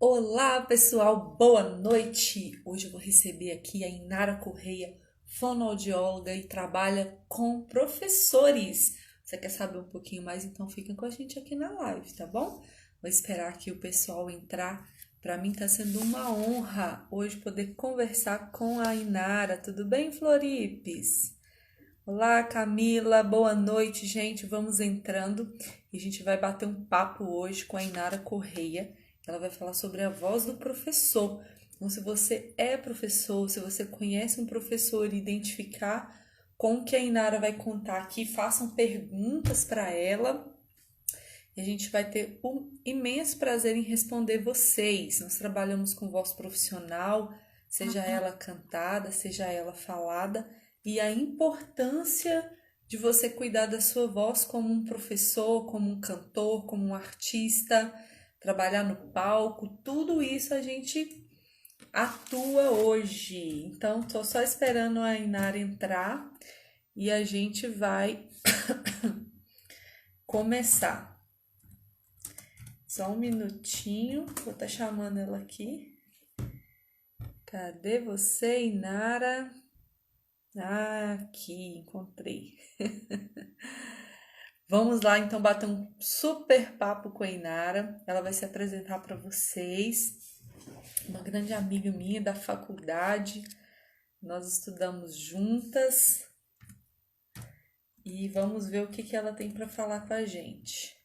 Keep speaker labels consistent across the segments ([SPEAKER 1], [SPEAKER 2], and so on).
[SPEAKER 1] Olá, pessoal, boa noite! Hoje eu vou receber aqui a Inara Correia, fonoaudióloga e trabalha com professores. Você quer saber um pouquinho mais? Então fica com a gente aqui na live, tá bom? Vou esperar aqui o pessoal entrar. Para mim está sendo uma honra hoje poder conversar com a Inara. Tudo bem, Floripes? Olá, Camila, boa noite, gente. Vamos entrando e a gente vai bater um papo hoje com a Inara Correia. Ela vai falar sobre a voz do professor. Então, se você é professor, se você conhece um professor e identificar com o que a Inara vai contar aqui, façam perguntas para ela e a gente vai ter um imenso prazer em responder vocês. Nós trabalhamos com voz profissional, seja ela cantada, seja ela falada, e a importância de você cuidar da sua voz como um professor, como um cantor, como um artista, trabalhar no palco, tudo isso a gente atua hoje. Então, tô só esperando a Inara entrar e a gente vai começar. Só um minutinho, vou estar chamando ela aqui. Cadê você, Inara? Ah, aqui, encontrei. Vamos lá, então, bater um super papo com a Inara. Ela vai se apresentar para vocês. Uma grande amiga minha da faculdade. Nós estudamos juntas. E vamos ver o que ela tem para falar com a gente.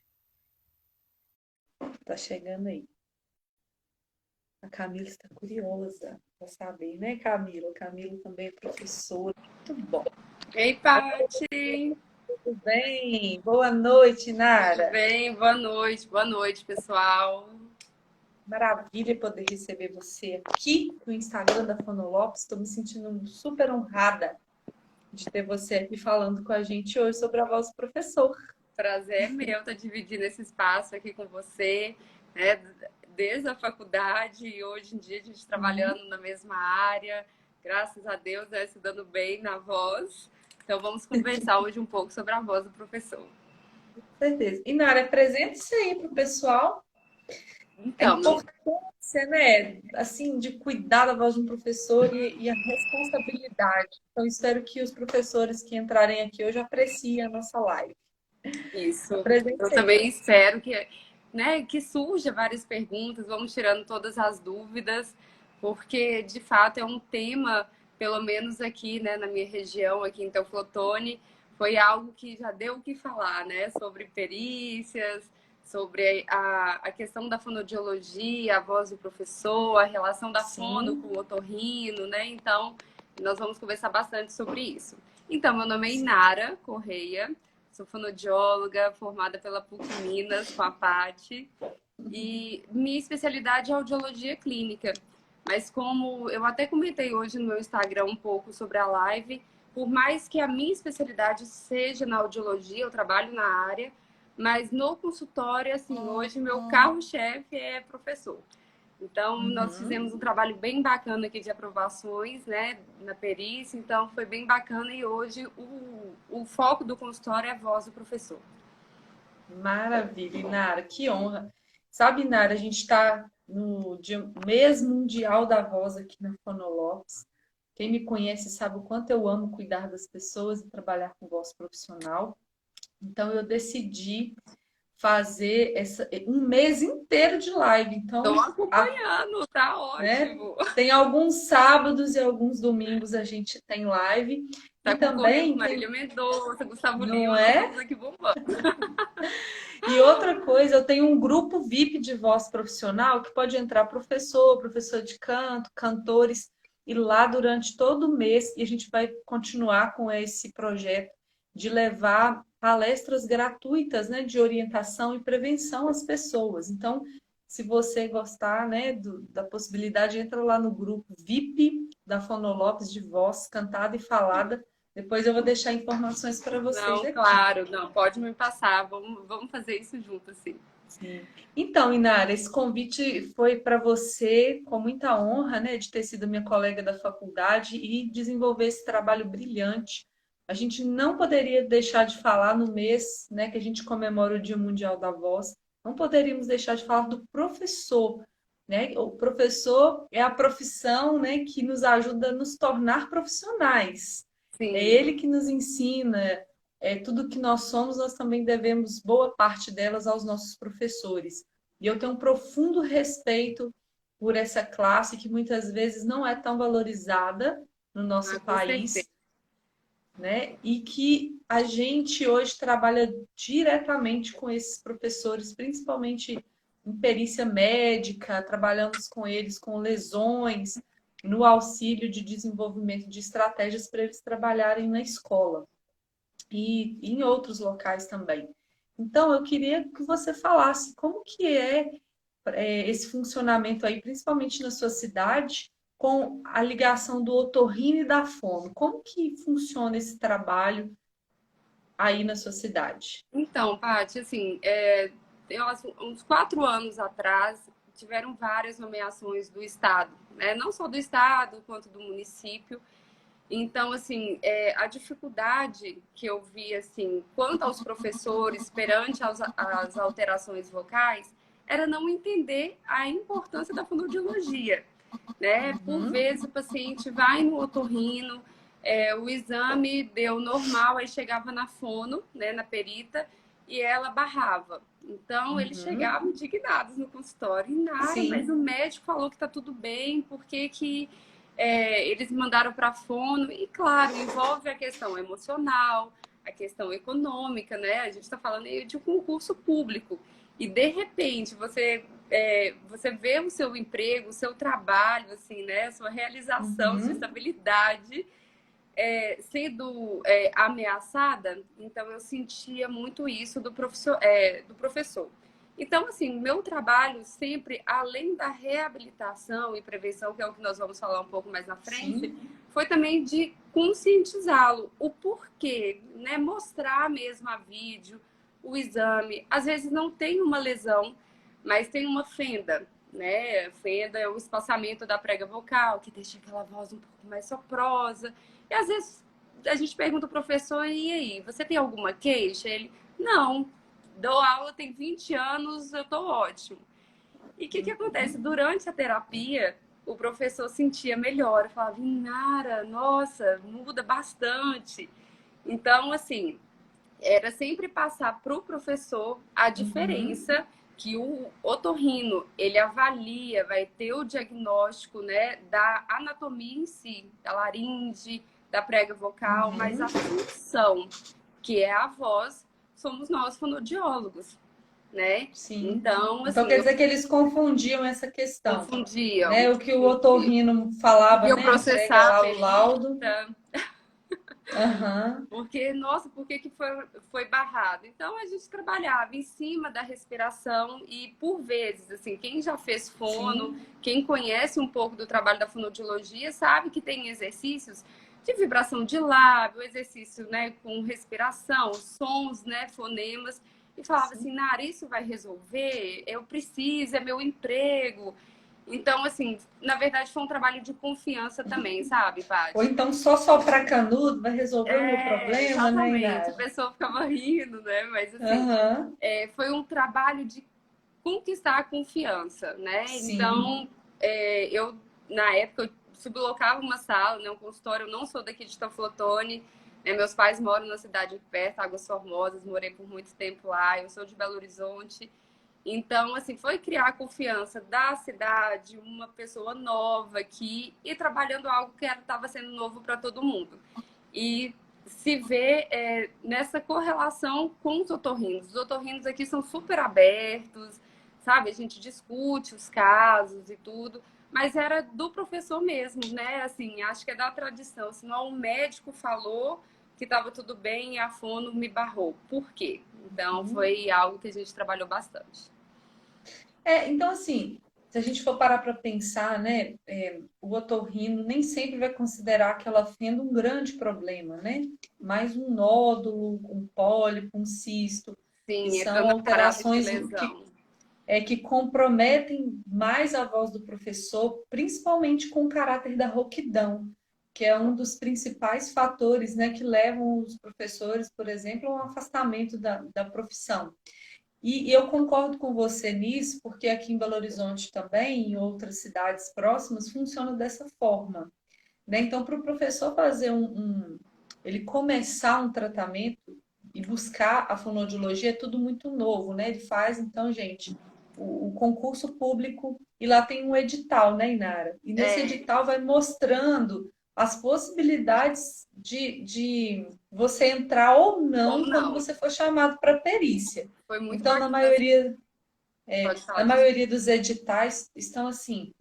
[SPEAKER 1] Tá chegando aí. A Camila está curiosa para saber, né, Camila? Camila também é professora. Muito bom.
[SPEAKER 2] Ei, Paty!
[SPEAKER 1] Tudo bem? Boa noite,
[SPEAKER 2] Tudo
[SPEAKER 1] Nara.
[SPEAKER 2] bem? Boa noite, pessoal.
[SPEAKER 1] Maravilha poder receber você aqui no Instagram da Fonolopes. Estou me sentindo super honrada de ter você aqui falando com a gente hoje sobre a voz do professor.
[SPEAKER 2] Prazer é meu estar dividindo esse espaço aqui com você, né? Desde a faculdade e hoje em dia a gente trabalhando na mesma área, graças a Deus, né? Se dando bem na voz. Então vamos conversar hoje um pouco sobre a voz do professor.
[SPEAKER 1] Com certeza. E, Nara, apresente-se aí para o pessoal. A
[SPEAKER 2] Então,
[SPEAKER 1] importância, né, assim, de cuidar da voz de um professor e a responsabilidade. Então, espero que os professores que entrarem aqui hoje apreciem a nossa live.
[SPEAKER 2] isso. Eu
[SPEAKER 1] Apresente aí.
[SPEAKER 2] também espero que, né, que surja várias perguntas, vamos tirando todas as dúvidas, porque de fato é um tema, pelo menos aqui, né, na minha região, aqui em Teoflotone, foi algo que já deu o que falar, né, sobre perícias, sobre a questão da fonoaudiologia, a voz do professor, a relação da fono com
[SPEAKER 1] Sim,
[SPEAKER 2] o otorrino, né? Então, nós vamos conversar bastante sobre isso. Então, meu nome é
[SPEAKER 1] sim.
[SPEAKER 2] Inara Correia, sou fonoaudióloga, formada pela PUC Minas, com a Pati, e minha especialidade é audiologia clínica. Mas como eu até comentei hoje no meu Instagram um pouco sobre a live, por mais que a minha especialidade seja na audiologia, eu trabalho na área, mas no consultório, assim, hoje meu carro-chefe é professor. Então, nós
[SPEAKER 1] Uhum.
[SPEAKER 2] fizemos um trabalho bem bacana aqui de aprovações, né, na perícia, então foi bem bacana e hoje o foco do consultório é a voz do professor.
[SPEAKER 1] Maravilha, Inara, que honra. Sabe, Inara, a gente está no mês mundial da voz aqui na Fonolopes. Quem me conhece sabe o quanto eu amo cuidar das pessoas e trabalhar com voz profissional. Então, eu decidi fazer um mês inteiro de live.
[SPEAKER 2] Estou
[SPEAKER 1] Então,
[SPEAKER 2] acompanhando, tá
[SPEAKER 1] né,
[SPEAKER 2] ótimo.
[SPEAKER 1] tem alguns sábados e alguns domingos a gente tem live. E
[SPEAKER 2] Tá concorrendo com
[SPEAKER 1] também
[SPEAKER 2] Marília
[SPEAKER 1] tem,
[SPEAKER 2] Mendonça, Gustavo
[SPEAKER 1] não
[SPEAKER 2] Lima, nós
[SPEAKER 1] é?
[SPEAKER 2] estamos aqui bombando.
[SPEAKER 1] E outra coisa, eu tenho um grupo VIP de voz profissional que pode entrar professor, professor de canto, cantores, e lá durante todo o mês, e a gente vai continuar com esse projeto de levar palestras gratuitas, né, de orientação e prevenção às pessoas. Então, se você gostar, né, da possibilidade, entra lá no grupo VIP da Fonolopes de voz cantada e falada. Depois eu vou deixar informações para vocês
[SPEAKER 2] Não,
[SPEAKER 1] aqui.
[SPEAKER 2] claro, não, pode me passar, vamos fazer isso junto, assim.
[SPEAKER 1] Sim. Então, Inara, esse convite foi para você com muita honra, né, de ter sido minha colega da faculdade e desenvolver esse trabalho brilhante. A gente não poderia deixar de falar no mês, né, que a gente comemora o Dia Mundial da Voz, não poderíamos deixar de falar do professor, né? O professor é a profissão, né, que nos ajuda a nos tornar profissionais. É
[SPEAKER 2] Sim,
[SPEAKER 1] ele que nos ensina, tudo que nós somos, nós também devemos boa parte delas aos nossos professores. E eu tenho um profundo respeito por essa classe que muitas vezes não é tão valorizada no nosso
[SPEAKER 2] com certeza.
[SPEAKER 1] país, né? E que a gente hoje trabalha diretamente com esses professores, principalmente em perícia médica, trabalhamos com eles com lesões, no auxílio de desenvolvimento de estratégias para eles trabalharem na escola e em outros locais também. Então, eu queria que você falasse como que esse funcionamento aí, principalmente na sua cidade, com a ligação do otorrino e da fono. Como que funciona esse trabalho aí na sua cidade?
[SPEAKER 2] Então, Paty, assim, uns 4 anos atrás, tiveram várias nomeações do Estado, né? Não só do Estado, quanto do município. Então, assim, a dificuldade que eu vi, assim, quanto aos professores perante as alterações vocais, era não entender a importância da fonoaudiologia, né? Por
[SPEAKER 1] Uhum,
[SPEAKER 2] vezes o paciente vai no otorrino, o exame deu normal, aí chegava na fono, né, na perita, e ela barrava. Então, eles
[SPEAKER 1] uhum.
[SPEAKER 2] chegavam indignados no consultório. Nara, mas o
[SPEAKER 1] Sim,
[SPEAKER 2] médico falou que tá tudo bem, por que que eles mandaram para a fono? E, claro, envolve a questão emocional, a questão econômica, né? A gente está falando aí de um concurso público. E, de repente, você vê o seu emprego, o seu trabalho, assim, né? Sua realização, sua
[SPEAKER 1] uhum,
[SPEAKER 2] estabilidade sendo ameaçada, então eu sentia muito isso do professor. Então, assim, meu trabalho sempre, além da reabilitação e prevenção, que é o que nós vamos falar um pouco mais na frente,
[SPEAKER 1] sim,
[SPEAKER 2] foi também de conscientizá-lo, o porquê, né? Mostrar mesmo a vídeo, o exame. Às vezes não tem uma lesão, mas tem uma fenda, né? Fenda é o espaçamento da prega vocal, que deixa aquela voz um pouco mais soprosa. E às vezes a gente pergunta ao professor, e aí, você tem alguma queixa? Ele, não, dou aula tem 20 anos, eu tô ótimo. E o que acontece? Durante a terapia, o professor sentia melhor, falava, Nara, nossa, muda bastante. Então, assim, era sempre passar para o professor a
[SPEAKER 1] uhum,
[SPEAKER 2] diferença que o otorrino ele avalia, vai ter o diagnóstico, né, da anatomia em si, da laringe, da prega vocal, mas a
[SPEAKER 1] uhum.
[SPEAKER 2] função, que é a voz, somos nós fonoaudiólogos, né?
[SPEAKER 1] Sim.
[SPEAKER 2] Então,
[SPEAKER 1] Então
[SPEAKER 2] assim,
[SPEAKER 1] quer
[SPEAKER 2] eu
[SPEAKER 1] dizer que eles confundiam essa questão,
[SPEAKER 2] confundiam,
[SPEAKER 1] né? O que o
[SPEAKER 2] confundiam.
[SPEAKER 1] otorrino falava,
[SPEAKER 2] Iam
[SPEAKER 1] né? Entrega
[SPEAKER 2] processar a
[SPEAKER 1] lá o laudo.
[SPEAKER 2] perita,
[SPEAKER 1] Aham,
[SPEAKER 2] porque, nossa, por que foi barrado? Então, a gente trabalhava em cima da respiração e, por vezes, assim, quem já fez fono,
[SPEAKER 1] sim,
[SPEAKER 2] quem conhece um pouco do trabalho da fonoaudiologia, sabe que tem exercícios de vibração de lábio, exercício, né, com respiração, sons, né, fonemas, e falava
[SPEAKER 1] sim.
[SPEAKER 2] assim, Nara, isso vai resolver? Eu preciso, é meu emprego. Então, assim, na verdade, foi um trabalho de confiança também, sabe,
[SPEAKER 1] Ou
[SPEAKER 2] Paty?
[SPEAKER 1] então só soprar canudo vai resolver o meu
[SPEAKER 2] É,
[SPEAKER 1] problema, né,
[SPEAKER 2] exatamente. A
[SPEAKER 1] Inara?
[SPEAKER 2] pessoa ficava rindo, né? Mas assim,
[SPEAKER 1] Aham,
[SPEAKER 2] foi um trabalho de conquistar a confiança, né?
[SPEAKER 1] sim,
[SPEAKER 2] Então, eu na época eu sublocava uma sala, né? Um consultório. Eu não sou daqui de Teoflotone, né? Meus pais moram na cidade perto, Águas Formosas. Morei por muito tempo lá. Eu sou de Belo Horizonte. Então, assim, foi criar a confiança da cidade, uma pessoa nova aqui e trabalhando algo que estava sendo novo para todo mundo. E se vê nessa correlação com os otorrinos. Os otorrinos aqui são super abertos, sabe? A gente discute os casos e tudo, mas era do professor mesmo, né? Assim, acho que é da tradição. Senão o médico falou que estava tudo bem e a fono me barrou. Por quê? Então
[SPEAKER 1] uhum.
[SPEAKER 2] foi algo que a gente trabalhou bastante.
[SPEAKER 1] Então assim, se a gente for parar para pensar, né, o otorrino nem sempre vai considerar aquela fenda um grande problema, né? Mais um nódulo, um pólipo, um cisto, que
[SPEAKER 2] Sim,
[SPEAKER 1] são
[SPEAKER 2] entrando a caráter de
[SPEAKER 1] alterações
[SPEAKER 2] lesão.
[SPEAKER 1] que comprometem mais a voz do professor, principalmente com o caráter da rouquidão, que é um dos principais fatores, né, que levam os professores, por exemplo, ao afastamento da profissão. E eu concordo com você nisso, porque aqui em Belo Horizonte também, em outras cidades próximas, funciona dessa forma, né? Então, para o professor fazer ele começar um tratamento e buscar a fonoaudiologia é tudo muito novo, né? Ele faz, então, gente, o concurso público e lá tem um edital, né, Inara? E nesse
[SPEAKER 2] É,
[SPEAKER 1] edital vai mostrando as possibilidades de você entrar ou
[SPEAKER 2] ou
[SPEAKER 1] não quando
[SPEAKER 2] não.
[SPEAKER 1] você for chamado para perícia.
[SPEAKER 2] Foi muito
[SPEAKER 1] Então,
[SPEAKER 2] bacana. Pode
[SPEAKER 1] na
[SPEAKER 2] falar,
[SPEAKER 1] maioria dos editais estão assim.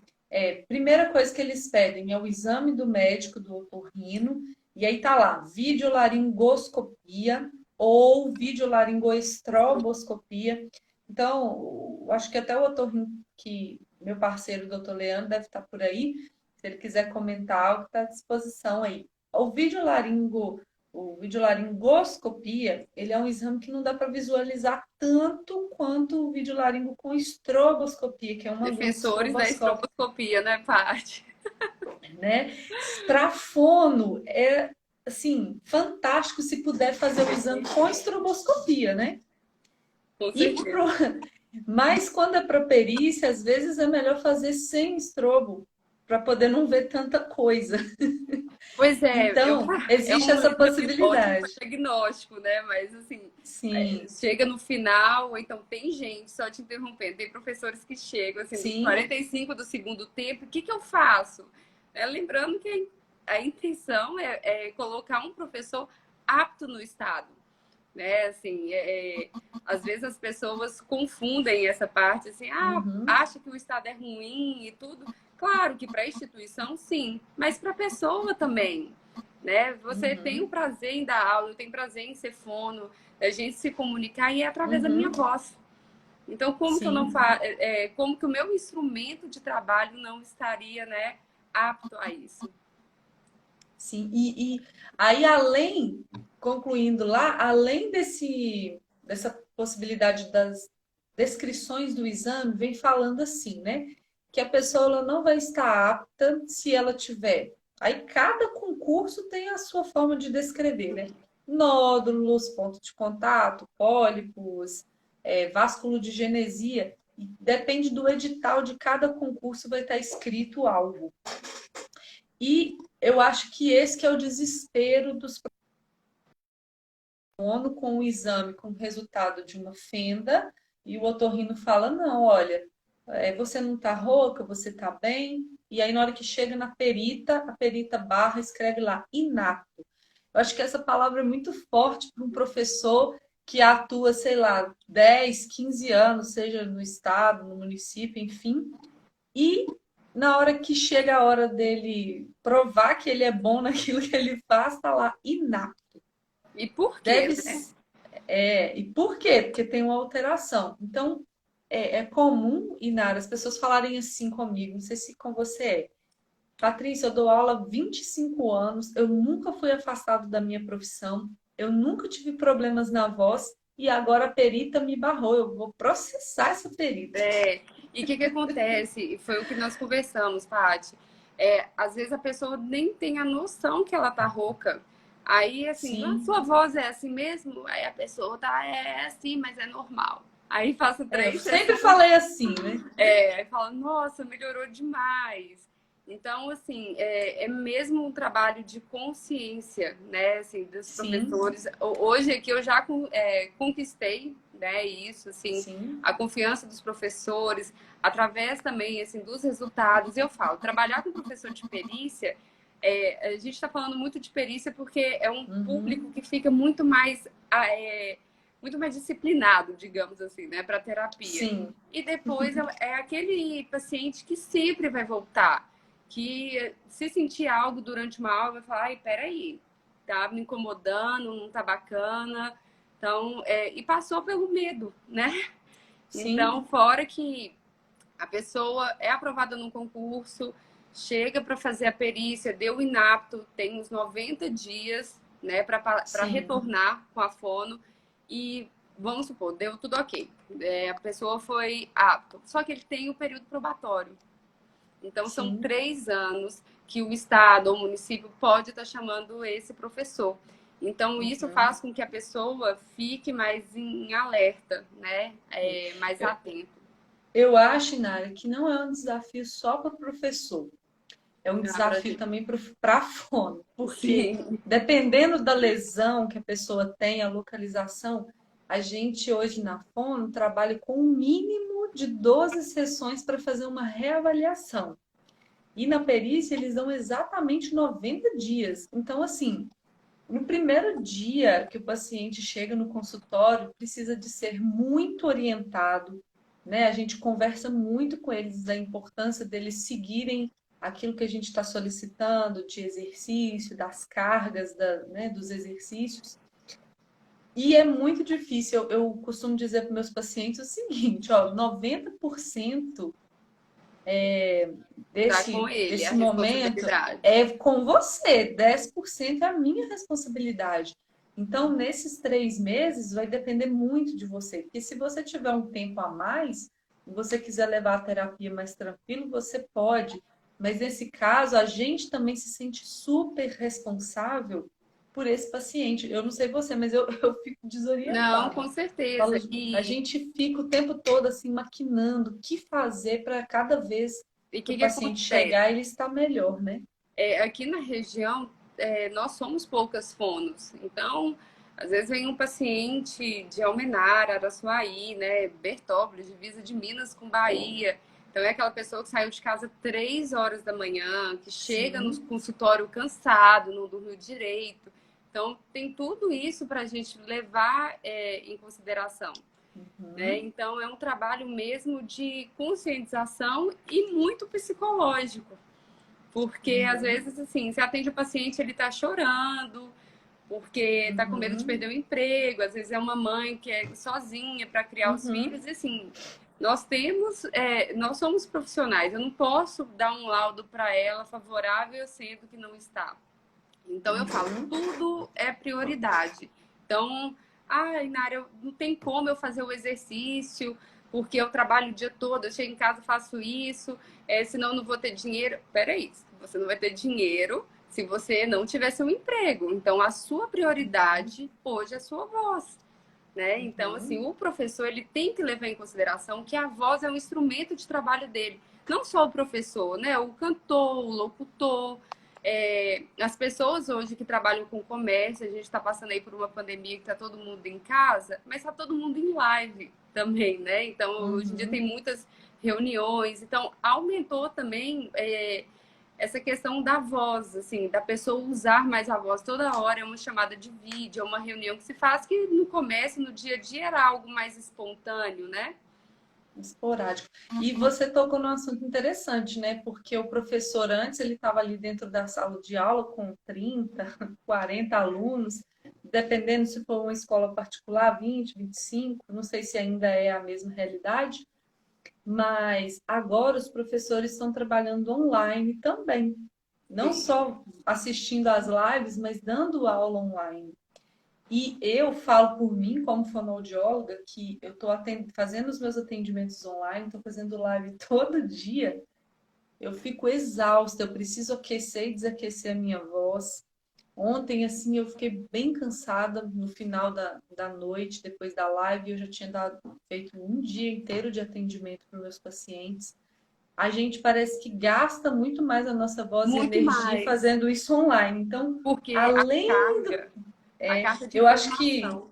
[SPEAKER 1] Primeira coisa que eles pedem é o exame do médico, do otorrino, e aí tá lá, videolaringoscopia ou videolaringoestroboscopia. Então, eu acho que até o otorrino, que meu parceiro, o doutor Leandro, deve estar por aí, se ele quiser comentar algo, está à disposição aí. O videolaringoscopia, ele é um exame que não dá para visualizar tanto quanto o videolaringo com estroboscopia, que é uma agulha
[SPEAKER 2] defensores da
[SPEAKER 1] estroboscópica,
[SPEAKER 2] estroboscopia, né, Paty?
[SPEAKER 1] né? Para fono é assim, fantástico se puder fazer o exame com estroboscopia, né?
[SPEAKER 2] Com
[SPEAKER 1] E
[SPEAKER 2] certeza.
[SPEAKER 1] pro... Mas quando é para perícia, às vezes é melhor fazer sem estrobo, para poder não ver tanta coisa.
[SPEAKER 2] Pois é,
[SPEAKER 1] Então,
[SPEAKER 2] é
[SPEAKER 1] existe
[SPEAKER 2] um
[SPEAKER 1] essa
[SPEAKER 2] exame ótimo para
[SPEAKER 1] possibilidade.
[SPEAKER 2] diagnóstico, né? Mas assim,
[SPEAKER 1] Sim,
[SPEAKER 2] chega no final, ou então tem gente, só te interrompendo, tem professores que chegam assim, nos
[SPEAKER 1] sim.
[SPEAKER 2] 45 do segundo tempo, o que que eu faço? Lembrando que a intenção é colocar um professor apto no estado, né? Assim, às vezes as pessoas confundem essa parte, assim,
[SPEAKER 1] Uhum,
[SPEAKER 2] acha que o estado é ruim e tudo. Claro que para a instituição, sim, mas para a pessoa também, né? Você tem o
[SPEAKER 1] uhum,
[SPEAKER 2] prazer em dar aula, eu tenho prazer em ser fono, a gente se comunicar e é através da minha
[SPEAKER 1] uhum.
[SPEAKER 2] voz. Então, como que eu não
[SPEAKER 1] Sim,
[SPEAKER 2] como que o meu instrumento de trabalho não estaria, né, apto a isso?
[SPEAKER 1] sim. E aí, além, concluindo lá, além dessa possibilidade das descrições do exame, vem falando assim, né? Que a pessoa ela não vai estar apta se ela tiver. Aí, cada concurso tem a sua forma de descrever, né? Nódulos, ponto de contato, pólipos, vásculo de genesia. E depende do edital de cada concurso, vai estar escrito algo. E eu acho que esse que é o desespero dos ONU com o exame com o resultado de uma fenda e o otorrino fala, não, olha, você não está rouca, você está bem. E aí na hora que chega na perita, a perita barra escreve lá, inapto. Eu acho que essa palavra é muito forte para um professor que atua, sei lá, 10, 15 anos, seja no estado, no município, enfim, e na hora que chega a hora dele provar que ele é bom naquilo que ele faz, tá lá inapto.
[SPEAKER 2] E por quê,
[SPEAKER 1] Deve
[SPEAKER 2] né?
[SPEAKER 1] e por quê? Porque tem uma alteração. Então é comum, Inara, as pessoas falarem assim comigo, não sei se com você é. Patrícia, eu dou aula há 25 anos, eu nunca fui afastado da minha profissão, eu nunca tive problemas na voz e agora a perita me barrou, eu vou processar essa perita.
[SPEAKER 2] E o que que acontece? Foi o que nós conversamos, Paty. Às vezes a pessoa nem tem a noção que ela tá rouca. Aí, assim, sua
[SPEAKER 1] Sim,
[SPEAKER 2] voz é assim mesmo? Aí a pessoa tá, assim, mas é normal. Aí faço
[SPEAKER 1] eu
[SPEAKER 2] três
[SPEAKER 1] sempre
[SPEAKER 2] sessões,
[SPEAKER 1] falei assim, né?
[SPEAKER 2] aí fala, nossa, melhorou demais. Então, assim, é mesmo um trabalho de consciência, né, assim, dos
[SPEAKER 1] Sim,
[SPEAKER 2] professores. Hoje aqui eu já conquistei, né, isso, assim,
[SPEAKER 1] sim.
[SPEAKER 2] a confiança dos professores, através também, assim, dos resultados. Eu falo, trabalhar com professor de perícia, a gente está falando muito de perícia porque é um público
[SPEAKER 1] Uhum,
[SPEAKER 2] que fica muito mais disciplinado, digamos assim, né, para terapia.
[SPEAKER 1] sim.
[SPEAKER 2] E depois é aquele paciente que sempre vai voltar, que se sentir algo durante uma aula, vai falar, ai, peraí, tá me incomodando, não tá bacana. Então, e passou pelo medo, né? Então,
[SPEAKER 1] Sim,
[SPEAKER 2] fora que a pessoa é aprovada num concurso, chega para fazer a perícia, deu inapto, tem uns 90 dias, né, para
[SPEAKER 1] sim,
[SPEAKER 2] retornar com a fono e vamos supor, deu tudo ok. A pessoa foi apto, só que ele tem o período probatório. Então, são
[SPEAKER 1] sim.
[SPEAKER 2] 3 anos que o Estado ou o município pode estar chamando esse professor. Então, isso
[SPEAKER 1] Uhum.
[SPEAKER 2] faz com que a pessoa fique mais em alerta, né? Mais atenta.
[SPEAKER 1] Eu acho, Inara, que não é um desafio só para o professor, é um
[SPEAKER 2] Não, pra
[SPEAKER 1] desafio
[SPEAKER 2] gente.
[SPEAKER 1] também para a fono, porque
[SPEAKER 2] Sim,
[SPEAKER 1] dependendo da lesão que a pessoa tem, a localização, a gente hoje na fono trabalha com um mínimo de 12 sessões para fazer uma reavaliação. E na perícia eles dão exatamente 90 dias. Então, assim, no primeiro dia que o paciente chega no consultório, precisa de ser muito orientado, né? A gente conversa muito com eles da importância deles seguirem aquilo que a gente está solicitando de exercício, das cargas, né, dos exercícios. E é muito difícil. Eu costumo dizer para meus pacientes o seguinte, ó, 90%
[SPEAKER 2] tá com ele, a
[SPEAKER 1] desse momento
[SPEAKER 2] responsabilidade.
[SPEAKER 1] é com você, 10% é a minha responsabilidade. Então, nesses 3 meses, vai depender muito de você. Porque se você tiver um tempo a mais, e você quiser levar a terapia mais tranquilo, você pode. Mas nesse caso, a gente também se sente super responsável por esse paciente. Eu não sei você, mas eu fico
[SPEAKER 2] Não, com
[SPEAKER 1] desorientada. Falo,
[SPEAKER 2] certeza.
[SPEAKER 1] a gente fica o tempo todo assim maquinando o que fazer para cada vez
[SPEAKER 2] E o
[SPEAKER 1] que o
[SPEAKER 2] que
[SPEAKER 1] paciente
[SPEAKER 2] acontece?
[SPEAKER 1] chegar ele está melhor, né?
[SPEAKER 2] Aqui na região, nós somos poucas fonos. Então, às vezes vem um paciente de Almenara, Araçuaí, né, Bertópolis, divisa de Minas com Bahia. Então, é aquela pessoa que saiu de casa 3 horas da manhã, que chega no
[SPEAKER 1] Sim.
[SPEAKER 2] consultório cansado, não dormiu direito. Então, tem tudo isso para a gente levar em consideração. Né?
[SPEAKER 1] Uhum,
[SPEAKER 2] Então, é um trabalho mesmo de conscientização e muito psicológico. Porque às
[SPEAKER 1] uhum,
[SPEAKER 2] vezes, assim, você atende o paciente, ele tá chorando, porque tá com medo de
[SPEAKER 1] uhum,
[SPEAKER 2] perder o emprego, às vezes é uma mãe que é sozinha para criar os
[SPEAKER 1] uhum,
[SPEAKER 2] filhos, e assim, nós somos profissionais, eu não posso dar um laudo para ela favorável sendo que não está. Então eu falo,
[SPEAKER 1] uhum,
[SPEAKER 2] tudo é prioridade. Então, Inara, não tem como eu fazer o exercício, porque eu trabalho o dia todo, eu chego em casa, faço isso, senão eu não vou ter dinheiro. Peraí, você não vai ter dinheiro se você não tiver seu emprego. Então, a sua prioridade hoje é a sua voz. Né? Então, assim,
[SPEAKER 1] uhum,
[SPEAKER 2] o professor ele tem que levar em consideração que a voz é um instrumento de trabalho dele. Não só o professor, né? O cantor, o locutor, as pessoas hoje que trabalham com comércio, a gente está passando aí por uma pandemia que está todo mundo em casa, mas está todo mundo em live também, né? Então, hoje em dia tem
[SPEAKER 1] uhum.
[SPEAKER 2] muitas reuniões, então aumentou também essa questão da voz, assim, da pessoa usar mais a voz toda hora, é uma chamada de vídeo, é uma reunião que se faz que no começo, no dia a dia, era algo mais espontâneo, né?
[SPEAKER 1] Esporádico. E você tocou num assunto interessante, né? Porque o professor antes ele estava ali dentro da sala de aula com 30, 40 alunos, dependendo se for uma escola particular, 20, 25, não sei se ainda é a mesma realidade. Mas agora os professores estão trabalhando online também, não
[SPEAKER 2] Sim.
[SPEAKER 1] só assistindo às lives, mas dando aula online. E eu falo por mim, como fonoaudióloga, que eu estou fazendo os meus atendimentos online, estou fazendo live todo dia. Eu fico exausta, eu preciso aquecer e desaquecer a minha voz. Ontem, assim, eu fiquei bem cansada no final da noite, depois da live, eu já tinha feito um dia inteiro de atendimento para meus pacientes. A gente parece que gasta muito mais a nossa voz e
[SPEAKER 2] Muito
[SPEAKER 1] energia
[SPEAKER 2] mais,
[SPEAKER 1] fazendo isso online. Então,
[SPEAKER 2] porque
[SPEAKER 1] além,
[SPEAKER 2] a carga de
[SPEAKER 1] eu acho que
[SPEAKER 2] informação.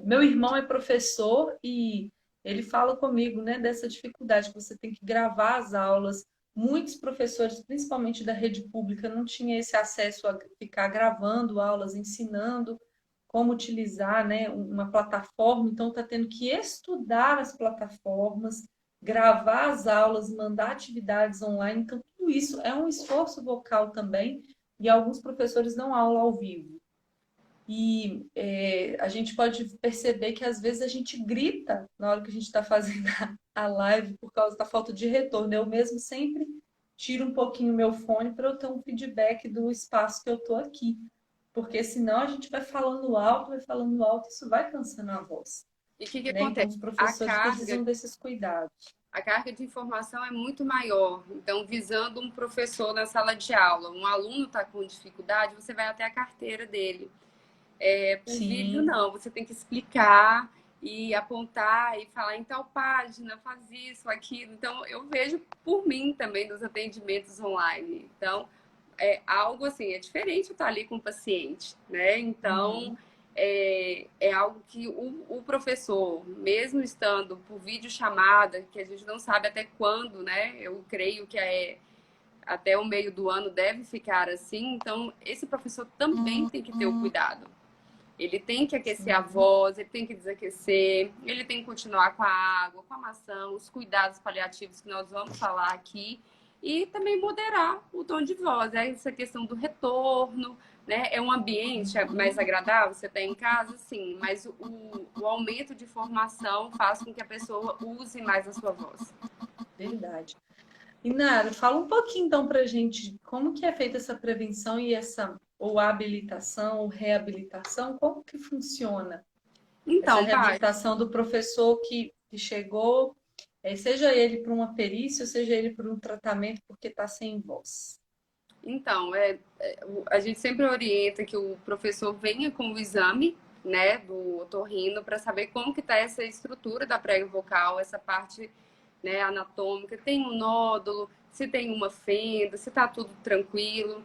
[SPEAKER 1] meu irmão é professor e ele fala comigo, né, dessa dificuldade que você tem que gravar as aulas. Muitos professores, principalmente da rede pública, não tinham esse acesso a ficar gravando aulas, ensinando como utilizar, né, uma plataforma, então está tendo que estudar as plataformas, gravar as aulas, mandar atividades online, então tudo isso é um esforço vocal também, e alguns professores dão aula ao vivo. E a gente pode perceber que às vezes a gente grita na hora que a gente está fazendo a live por causa da falta de retorno. Eu mesmo sempre tiro um pouquinho o meu fone para eu ter um feedback do espaço que eu estou aqui. Porque senão a gente vai falando alto, isso vai cansando a voz.
[SPEAKER 2] E o que
[SPEAKER 1] Né? Então
[SPEAKER 2] acontece?
[SPEAKER 1] os
[SPEAKER 2] A
[SPEAKER 1] professores
[SPEAKER 2] carga,
[SPEAKER 1] precisam desses cuidados.
[SPEAKER 2] a carga de informação é muito maior. Então, visando um professor na sala de aula, um aluno está com dificuldade, você vai até a carteira dele. Por vídeo,
[SPEAKER 1] Sim.
[SPEAKER 2] não. Você tem que explicar e apontar e falar em tal página, faz isso, aquilo. Então, eu vejo por mim também nos atendimentos online. Então, é algo assim, é diferente eu estar ali com o paciente, né? Então,
[SPEAKER 1] Uhum.
[SPEAKER 2] é algo que o professor, mesmo estando por videochamada, que a gente não sabe até quando, né? Eu creio que até o meio do ano deve ficar assim. Então, esse professor também tem que ter o cuidado. Ele tem que aquecer a
[SPEAKER 1] Sim.
[SPEAKER 2] voz, ele tem que desaquecer, ele tem que continuar com a água, com a maçã, os cuidados paliativos que nós vamos falar aqui. E também moderar o tom de voz. É essa questão do retorno, né? É um ambiente mais agradável, você está em casa, sim, mas o aumento de formação faz com que a pessoa use mais a sua voz.
[SPEAKER 1] Verdade. Inara, fala um pouquinho então pra gente como que é feita essa prevenção e essa ou habilitação ou reabilitação, como que funciona essa
[SPEAKER 2] Então, Paty,
[SPEAKER 1] reabilitação do professor que chegou, seja ele para uma perícia, ou seja ele para um tratamento porque está sem voz.
[SPEAKER 2] então, a gente sempre orienta que o professor venha com o exame, né, do otorrino para saber como que está essa estrutura da prega vocal, essa parte, né, anatômica, tem um nódulo, se tem uma fenda, se está tudo tranquilo.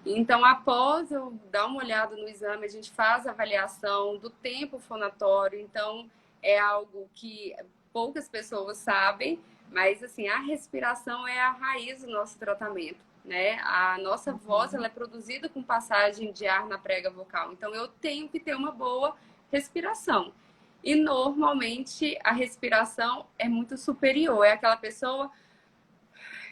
[SPEAKER 2] Então, após eu dar uma olhada no exame, a gente faz a avaliação do tempo fonatório. Então, é algo que poucas pessoas sabem, mas assim, a respiração é a raiz do nosso tratamento, né? A nossa voz, ela é produzida com passagem de ar na prega vocal. Então, eu tenho que ter uma boa respiração. E normalmente a respiração é muito superior, é aquela pessoa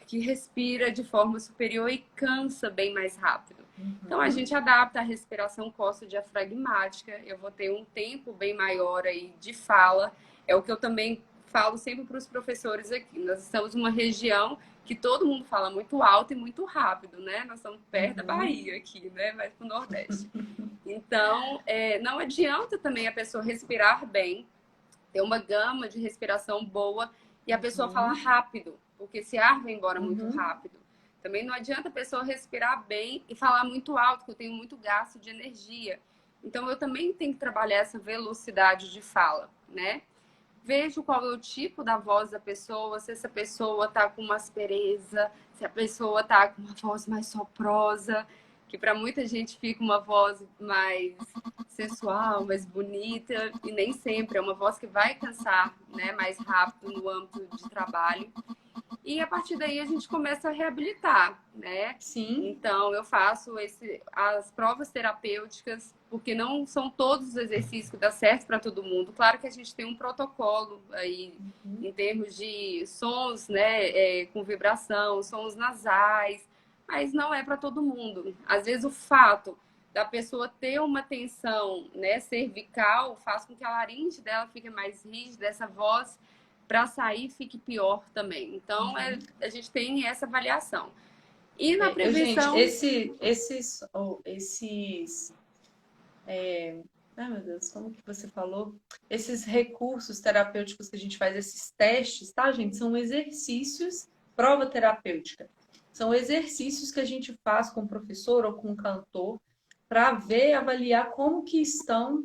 [SPEAKER 2] que respira de forma superior e cansa bem mais rápido. Então a
[SPEAKER 1] Uhum.
[SPEAKER 2] gente adapta a respiração costo-diafragmática, eu vou ter um tempo bem maior aí de fala, é o que eu também falo sempre para os professores aqui. Nós estamos numa região que todo mundo fala muito alto e muito rápido, né? Nós estamos perto da
[SPEAKER 1] Uhum.
[SPEAKER 2] Bahia aqui, né? Mais para o Nordeste. Então, não adianta também a pessoa respirar bem, ter uma gama de respiração boa e a pessoa falar
[SPEAKER 1] Uhum.
[SPEAKER 2] rápido, porque esse ar vai embora muito
[SPEAKER 1] Uhum.
[SPEAKER 2] rápido. Também não adianta a pessoa respirar bem e falar muito alto, que eu tenho muito gasto de energia. Então eu também tenho que trabalhar essa velocidade de fala, né? Vejo qual é o tipo da voz da pessoa, se essa pessoa tá com uma aspereza, se a pessoa tá com uma voz mais soprosa, que para muita gente fica uma voz mais sensual, mais bonita, e nem sempre é uma voz que vai cansar, né, mais rápido no âmbito de trabalho. E a partir daí a gente começa a reabilitar, né?
[SPEAKER 1] Sim.
[SPEAKER 2] Então eu faço as provas terapêuticas, porque não são todos os exercícios que dá certo para todo mundo. Claro que a gente tem um protocolo aí
[SPEAKER 1] Uhum.
[SPEAKER 2] em termos de sons, né, com vibração, sons nasais, mas não é para todo mundo. Às vezes o fato da pessoa ter uma tensão, né, cervical faz com que a laringe dela fique mais rígida, essa voz para sair fique pior também. Então,
[SPEAKER 1] Uhum.
[SPEAKER 2] a gente tem essa avaliação. E na
[SPEAKER 1] Gente,
[SPEAKER 2] prevenção,
[SPEAKER 1] esses ai, meu Deus, como que você falou? Esses recursos terapêuticos que a gente faz, esses testes, tá, gente? São exercícios, prova terapêutica. São exercícios que a gente faz com o professor ou com o cantor para ver, avaliar como que estão,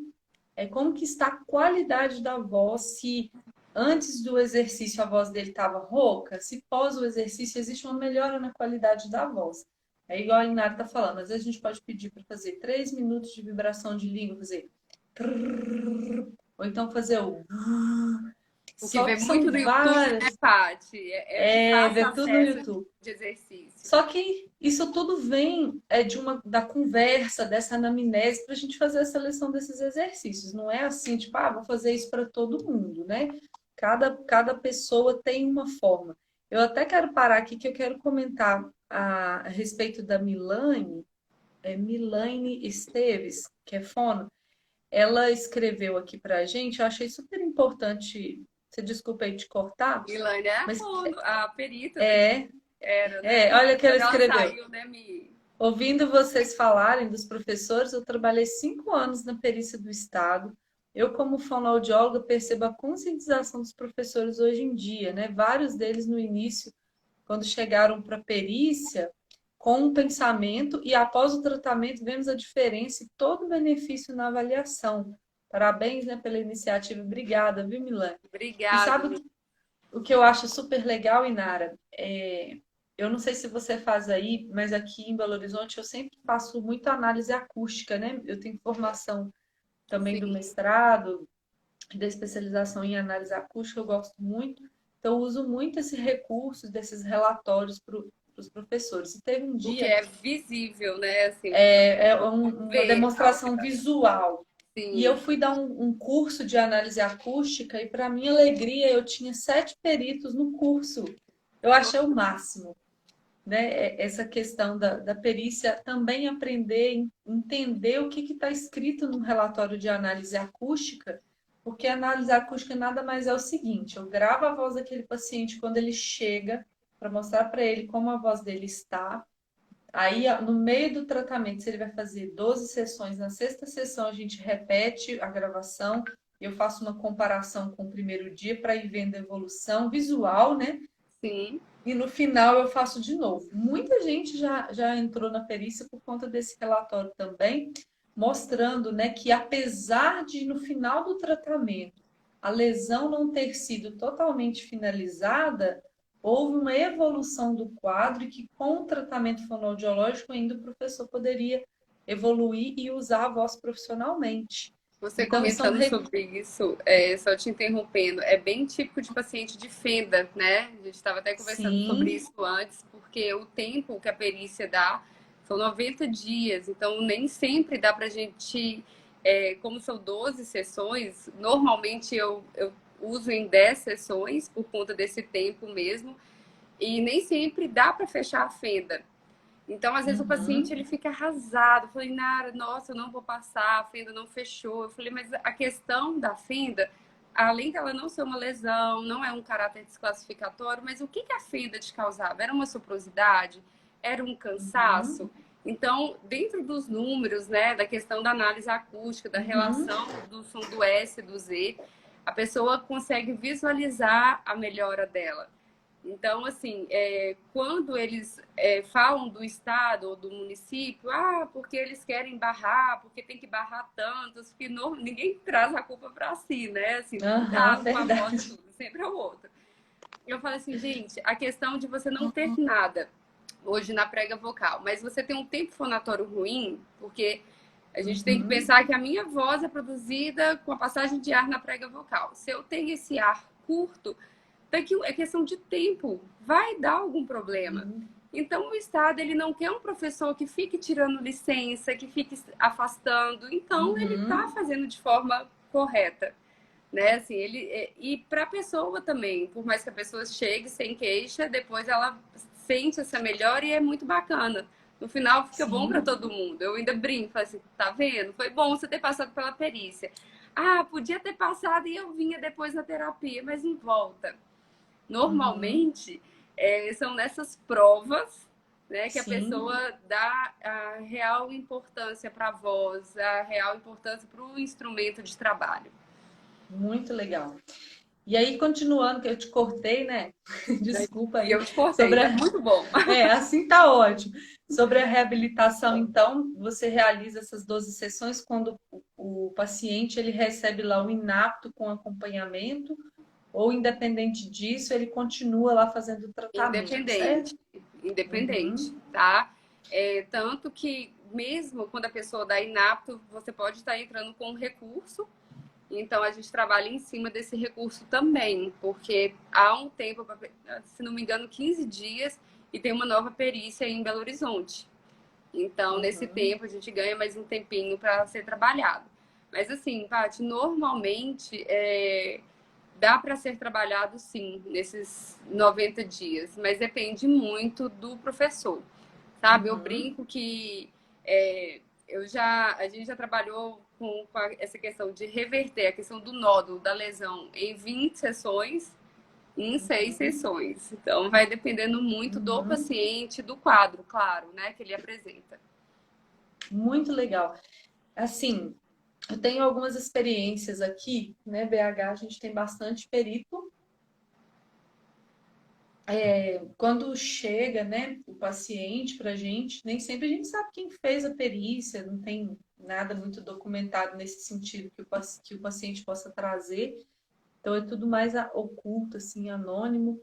[SPEAKER 1] como que está a qualidade da voz, se antes do exercício a voz dele estava rouca, se pós o exercício existe uma melhora na qualidade da voz. É igual a Inara está falando, às vezes a gente pode pedir para fazer 3 minutos de vibração de língua, fazer ou então fazer o.
[SPEAKER 2] porque
[SPEAKER 1] Só
[SPEAKER 2] vê
[SPEAKER 1] que
[SPEAKER 2] muito
[SPEAKER 1] são
[SPEAKER 2] no YouTube, né,
[SPEAKER 1] várias.
[SPEAKER 2] Paty? É de fácil
[SPEAKER 1] Ver tudo no
[SPEAKER 2] acesso
[SPEAKER 1] YouTube.
[SPEAKER 2] de exercício.
[SPEAKER 1] Só que isso tudo vem da conversa, dessa anamnese, para a gente fazer a seleção desses exercícios. Não é assim, tipo, vou fazer isso para todo mundo, né? Cada pessoa tem uma forma. Eu até quero parar aqui que eu quero comentar a respeito da Milane Esteves, que é fono. Ela escreveu aqui para a gente, eu achei super importante. Você desculpa aí te cortar,
[SPEAKER 2] Ilane é
[SPEAKER 1] mas
[SPEAKER 2] a perita daqui,
[SPEAKER 1] é,
[SPEAKER 2] era, né?
[SPEAKER 1] olha o que ela
[SPEAKER 2] Mas ela
[SPEAKER 1] escreveu.
[SPEAKER 2] saiu, né, Mi?
[SPEAKER 1] Ouvindo vocês falarem dos professores, eu trabalhei 5 anos na perícia do Estado. Eu, como fonoaudióloga, percebo a conscientização dos professores hoje em dia, né? Vários deles no início, quando chegaram para a perícia, com um pensamento e após o tratamento vemos a diferença e todo o benefício na avaliação. Parabéns, né, pela iniciativa. Obrigada, viu, Milane? E
[SPEAKER 2] Obrigada,
[SPEAKER 1] sabe
[SPEAKER 2] amiga.
[SPEAKER 1] o que eu acho super legal, Inara? Eu não sei se você faz aí, mas aqui em Belo Horizonte eu sempre faço muita análise acústica, né? Eu tenho formação também do
[SPEAKER 2] Sim,
[SPEAKER 1] mestrado, da especialização em análise acústica, eu gosto muito. Então, eu uso muito esse recurso desses relatórios para os professores. E teve um
[SPEAKER 2] porque
[SPEAKER 1] dia,
[SPEAKER 2] é visível, né? Assim, o professor
[SPEAKER 1] uma
[SPEAKER 2] vê algo que
[SPEAKER 1] demonstração
[SPEAKER 2] está
[SPEAKER 1] visual. E eu
[SPEAKER 2] assim.
[SPEAKER 1] fui dar um curso de análise acústica e, para minha alegria, eu tinha 7 peritos no curso. Eu achei o máximo, né? Essa questão da perícia também aprender, entender o que está escrito no relatório de análise acústica, porque a análise acústica nada mais é o seguinte: eu gravo a voz daquele paciente quando ele chega, para mostrar para ele como a voz dele está. Aí, no meio do tratamento, se ele vai fazer 12 sessões, na sexta sessão a gente repete a gravação, eu faço uma comparação com o primeiro dia para ir vendo a evolução visual, né?
[SPEAKER 2] Sim.
[SPEAKER 1] E no final eu faço de novo. Muita gente já entrou na perícia por conta desse relatório também, mostrando, né, que apesar de no final do tratamento a lesão não ter sido totalmente finalizada, houve uma evolução do quadro e que com o tratamento fonoaudiológico ainda o professor poderia evoluir e usar a voz profissionalmente.
[SPEAKER 2] Você
[SPEAKER 1] Então, são
[SPEAKER 2] comentando sobre isso, só te interrompendo, é bem típico de paciente de fenda, né? A gente estava até conversando sobre
[SPEAKER 1] sim.
[SPEAKER 2] isso antes, porque o tempo que a perícia dá são 90 dias, então nem sempre dá para a gente, como são 12 sessões, normalmente eu uso em 10 sessões por conta desse tempo mesmo, e nem sempre dá para fechar a fenda. Então, às vezes, o paciente
[SPEAKER 1] Uhum,
[SPEAKER 2] ele fica arrasado. Eu falei, Nara, nossa, eu não vou passar, a fenda não fechou. Eu falei, mas a questão da fenda, além dela não ser uma lesão, não é um caráter desclassificatório, mas o que a fenda te causava? Era uma soprosidade? Era um
[SPEAKER 1] uhum,
[SPEAKER 2] cansaço? Então, dentro dos números, né, da questão da análise acústica, da
[SPEAKER 1] uhum.
[SPEAKER 2] relação do som do S e do Z, a pessoa consegue visualizar a melhora dela. Então, assim, quando eles falam do estado ou do município, porque eles querem barrar, porque tem que barrar tantos, porque ninguém traz a culpa para si, né? Assim,
[SPEAKER 1] Aham,
[SPEAKER 2] cuidado com a voz e
[SPEAKER 1] verdade.
[SPEAKER 2] tudo, sempre é o outro. Eu falo assim, gente, a questão de você não ter nada hoje na prega vocal, mas você tem um tempo fonatório ruim, porque a gente tem que
[SPEAKER 1] Uhum,
[SPEAKER 2] pensar que a minha voz é produzida com a passagem de ar na prega vocal. Se eu tenho esse ar curto, daqui é questão de tempo, vai dar algum problema. Então o Estado ele não quer um professor que fique tirando licença, que fique afastando. Então ele está
[SPEAKER 1] uhum,
[SPEAKER 2] fazendo de forma correta, né? Assim, e para a pessoa também, por mais que a pessoa chegue sem queixa, depois ela sente essa melhora e é muito bacana. No final fica bom para
[SPEAKER 1] sim.
[SPEAKER 2] todo mundo. Eu ainda brinco, falo assim, tá vendo? Foi bom você ter passado pela perícia. Podia ter passado e eu vinha depois na terapia, mas não volta.
[SPEAKER 1] Uhum,
[SPEAKER 2] Normalmente, são nessas provas, né, que a
[SPEAKER 1] sim,
[SPEAKER 2] pessoa dá a real importância para a voz, a real importância para o instrumento de trabalho.
[SPEAKER 1] muito legal. E aí, continuando, que eu te cortei, né? Desculpa
[SPEAKER 2] E
[SPEAKER 1] aí.
[SPEAKER 2] eu te cortei,
[SPEAKER 1] Sobre
[SPEAKER 2] tá
[SPEAKER 1] a...
[SPEAKER 2] muito bom.
[SPEAKER 1] Assim tá ótimo. Sobre a reabilitação, então, você realiza essas 12 sessões quando o paciente ele recebe lá o inapto com acompanhamento, ou independente disso, ele continua lá fazendo o tratamento, certo?
[SPEAKER 2] Independente, independente,
[SPEAKER 1] Uhum,
[SPEAKER 2] tá? Tanto que mesmo quando a pessoa dá inapto, você pode estar entrando com um recurso. Então a gente trabalha em cima desse recurso também, porque há um tempo, se não me engano, 15 dias, e tem uma nova perícia em Belo Horizonte. Então, nesse
[SPEAKER 1] uhum,
[SPEAKER 2] tempo, a gente ganha mais um tempinho para ser trabalhado. Mas assim, Paty, normalmente dá para ser trabalhado sim, nesses 90 dias, mas depende muito do professor, sabe? Eu
[SPEAKER 1] uhum.
[SPEAKER 2] brinco que a gente já trabalhou com essa questão de reverter a questão do nódulo, da lesão, em 20 sessões, em 6 sessões. Então, vai dependendo muito do
[SPEAKER 1] Uhum.
[SPEAKER 2] paciente, do quadro, claro, né, que ele apresenta.
[SPEAKER 1] Muito legal. Assim, eu tenho algumas experiências aqui, né? BH, a gente tem bastante perito quando chega, né, o paciente para a gente, nem sempre a gente sabe quem fez a perícia, não tem nada muito documentado nesse sentido que o paciente possa trazer. Então é tudo mais oculto, assim, anônimo.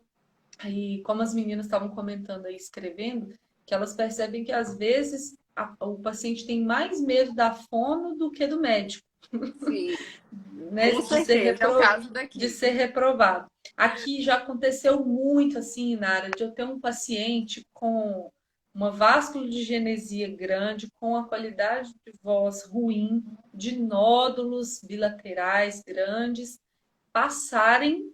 [SPEAKER 1] Aí, como as meninas estavam comentando aí, escrevendo, que elas percebem que às vezes o paciente tem mais medo da fono do que do médico,
[SPEAKER 2] Sim,
[SPEAKER 1] né,
[SPEAKER 2] com certeza, é o caso
[SPEAKER 1] de
[SPEAKER 2] daqui.
[SPEAKER 1] ser reprovado. Aqui já aconteceu muito assim, Nara, de eu ter um paciente com uma vasculodigenesia grande, com a qualidade de voz ruim, de nódulos bilaterais grandes, passarem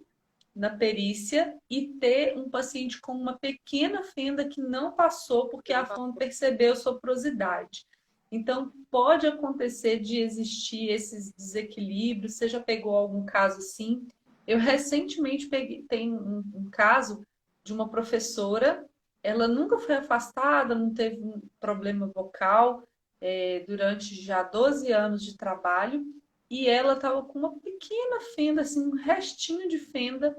[SPEAKER 1] na perícia e ter um paciente com uma pequena fenda que não passou porque a fono percebeu soprosidade. Então, pode acontecer de existir esses desequilíbrios. Você já pegou algum caso assim? Eu recentemente peguei, tem um caso de uma professora, ela nunca foi afastada, não teve um problema vocal, durante já 12 anos de trabalho, e ela estava com uma pequena fenda, assim, um restinho de fenda,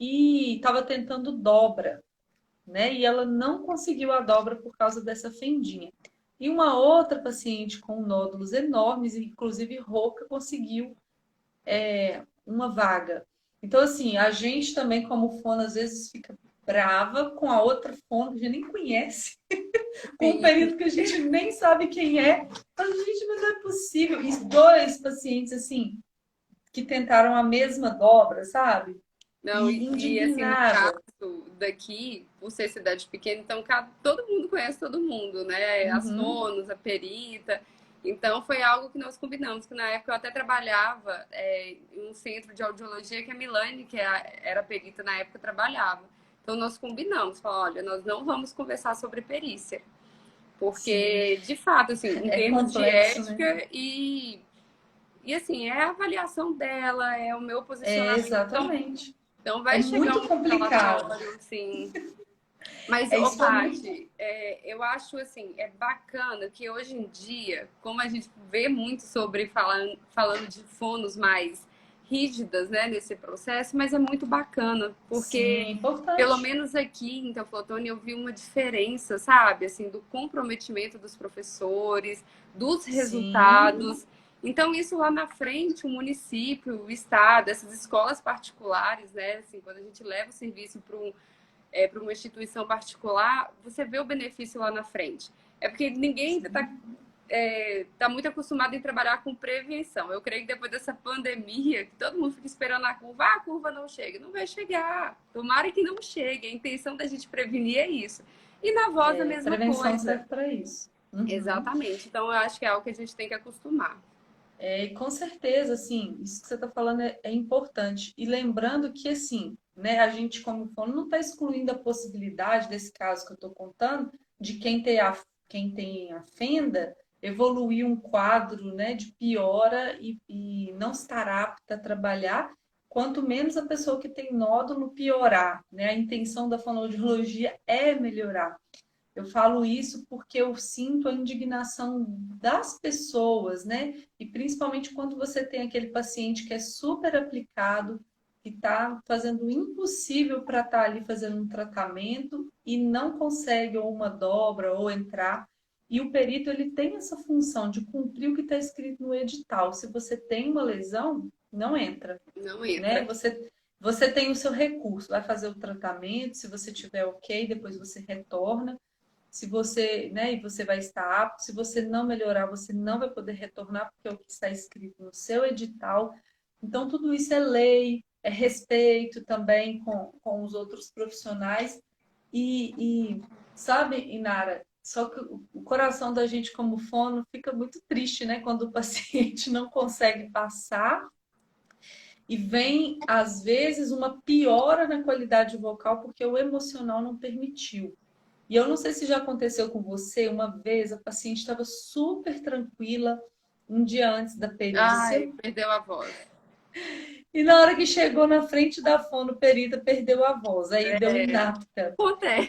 [SPEAKER 1] e estava tentando dobra, né? E ela não conseguiu a dobra por causa dessa fendinha. E uma outra paciente com nódulos enormes, inclusive rouca, conseguiu uma vaga. Então, assim, a gente também, como fono, às vezes fica brava com a outra fono que a gente nem conhece, com um
[SPEAKER 2] Sim.
[SPEAKER 1] período que a gente nem sabe quem é. A gente, mas não é possível. E dois pacientes, assim, que tentaram a mesma dobra, sabe?
[SPEAKER 2] Não,
[SPEAKER 1] E
[SPEAKER 2] e assim, no caso
[SPEAKER 1] indignada.
[SPEAKER 2] daqui, por ser cidade pequena, então todo mundo conhece todo mundo, né? As
[SPEAKER 1] Uhum.
[SPEAKER 2] fonos, a perita. Então foi algo que nós combinamos, que na época eu até trabalhava em um centro de audiologia que a Milane, era perita na época, trabalhava. Então nós combinamos, falou, olha, nós não vamos conversar sobre perícia,
[SPEAKER 1] Sim,
[SPEAKER 2] porque de fato, assim, em
[SPEAKER 1] é
[SPEAKER 2] termos de
[SPEAKER 1] complexo, né?
[SPEAKER 2] ética e assim, é a avaliação dela, é o meu
[SPEAKER 1] É,
[SPEAKER 2] posicionamento.
[SPEAKER 1] exatamente.
[SPEAKER 2] Então
[SPEAKER 1] É
[SPEAKER 2] vai chegar
[SPEAKER 1] muito
[SPEAKER 2] um
[SPEAKER 1] complicado.
[SPEAKER 2] relatório, sim. Mas,
[SPEAKER 1] É,
[SPEAKER 2] ô,
[SPEAKER 1] isso foi muito.
[SPEAKER 2] Paty, eu acho assim, é bacana que hoje em dia, como a gente vê muito sobre falando de fonos mais rígidas, né, nesse processo, mas é muito bacana,
[SPEAKER 1] Sim, é
[SPEAKER 2] porque pelo
[SPEAKER 1] importante.
[SPEAKER 2] menos aqui em Teoflotone eu vi uma diferença, sabe, assim, do comprometimento dos professores, dos
[SPEAKER 1] Sim,
[SPEAKER 2] resultados. Então, isso lá na frente, o município, o estado, essas escolas particulares, né, assim, quando a gente leva o serviço para uma instituição particular, você vê o benefício lá na frente. É porque ninguém ainda está tá muito acostumado em trabalhar com prevenção. Eu creio que depois dessa pandemia, que todo mundo fica esperando a curva não chega. Não vai chegar. Tomara que não chegue. A intenção da gente prevenir é isso. E na voz a mesma
[SPEAKER 1] prevenção
[SPEAKER 2] coisa.
[SPEAKER 1] serve para isso. Uhum.
[SPEAKER 2] Exatamente. Então eu acho que é algo que a gente tem que acostumar.
[SPEAKER 1] E com certeza, assim, isso que você está falando é importante. E lembrando que, assim, né, a gente, como fono, não está excluindo a possibilidade desse caso que eu estou contando, de quem tem a fenda evoluir um quadro, né, de piora e não estar apta a trabalhar, quanto menos a pessoa que tem nódulo piorar, né? A intenção da fonoaudiologia é melhorar. Eu falo isso porque eu sinto a indignação das pessoas, né? E principalmente quando você tem aquele paciente que é super aplicado, que está fazendo o impossível para estar ali fazendo um tratamento e não consegue ou uma dobra ou entrar. E o perito ele tem essa função de cumprir o que está escrito no edital. Se você tem uma lesão, não entra,
[SPEAKER 2] Não
[SPEAKER 1] né?
[SPEAKER 2] entra.
[SPEAKER 1] Você tem o seu recurso, vai fazer o tratamento, se você tiver ok, depois você retorna. Se você, né, e você vai estar apto, se você não melhorar, você não vai poder retornar, porque é o que está escrito no seu edital. Então, tudo isso é lei, é respeito também com os outros profissionais. Sabe, Inara, só que o coração da gente como fono fica muito triste, né, quando o paciente não consegue passar e vem, às vezes, uma piora na qualidade vocal porque o emocional não permitiu. E eu não sei se já aconteceu com você, uma vez a paciente estava super tranquila um dia antes da perícia,
[SPEAKER 2] Ai, perdeu a voz.
[SPEAKER 1] e na hora que chegou na frente da fono, perita perdeu a voz, aí deu
[SPEAKER 2] É,
[SPEAKER 1] inapta.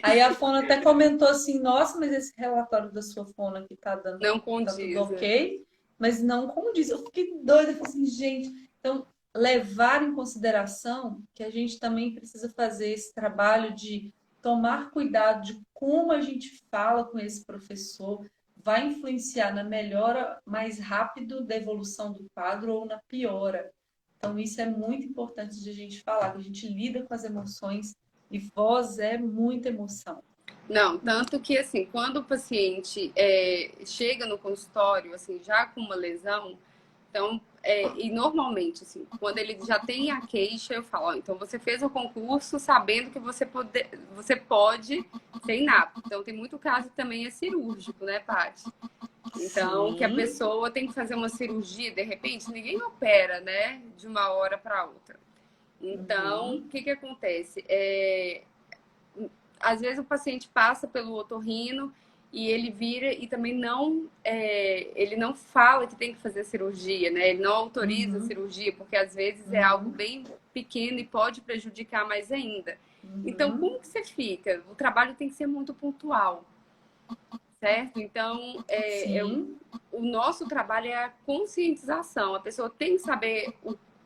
[SPEAKER 1] Aí
[SPEAKER 2] acontece.
[SPEAKER 1] a fono até comentou assim: Nossa, mas esse relatório da sua fono aqui tá dando,
[SPEAKER 2] Não
[SPEAKER 1] tá tudo
[SPEAKER 2] condiz.
[SPEAKER 1] ok, mas não condiz. Eu fiquei doida, falei assim, gente. Então, levar em consideração que a gente também precisa fazer esse trabalho de tomar cuidado de como a gente fala com esse professor, vai influenciar na melhora mais rápido da evolução do quadro ou na piora. Então, isso é muito importante de a gente falar, que a gente lida com as emoções e voz é muita emoção.
[SPEAKER 2] Não, tanto que assim, quando o paciente chega no consultório, assim, já com uma lesão, então, e normalmente, assim, quando ele já tem a queixa, eu falo, ó, então você fez o concurso sabendo que você pode ser inapto. Então, tem muito caso que também é cirúrgico, né, Paty? Então, que a
[SPEAKER 1] Sim.
[SPEAKER 2] pessoa tem que fazer uma cirurgia, de repente, ninguém opera, né, de uma hora para outra. Então, o
[SPEAKER 1] Uhum.
[SPEAKER 2] que que acontece? Às vezes o paciente passa pelo otorrino e ele vira e também ele não fala que tem que fazer cirurgia, né? Ele não autoriza a
[SPEAKER 1] Uhum.
[SPEAKER 2] cirurgia, porque às vezes é algo
[SPEAKER 1] Uhum.
[SPEAKER 2] bem pequeno e pode prejudicar mais ainda. Então,
[SPEAKER 1] Uhum.
[SPEAKER 2] como que você fica? O trabalho tem que ser muito pontual, certo? Então,
[SPEAKER 1] Sim.
[SPEAKER 2] o nosso trabalho é a conscientização. A pessoa tem que saber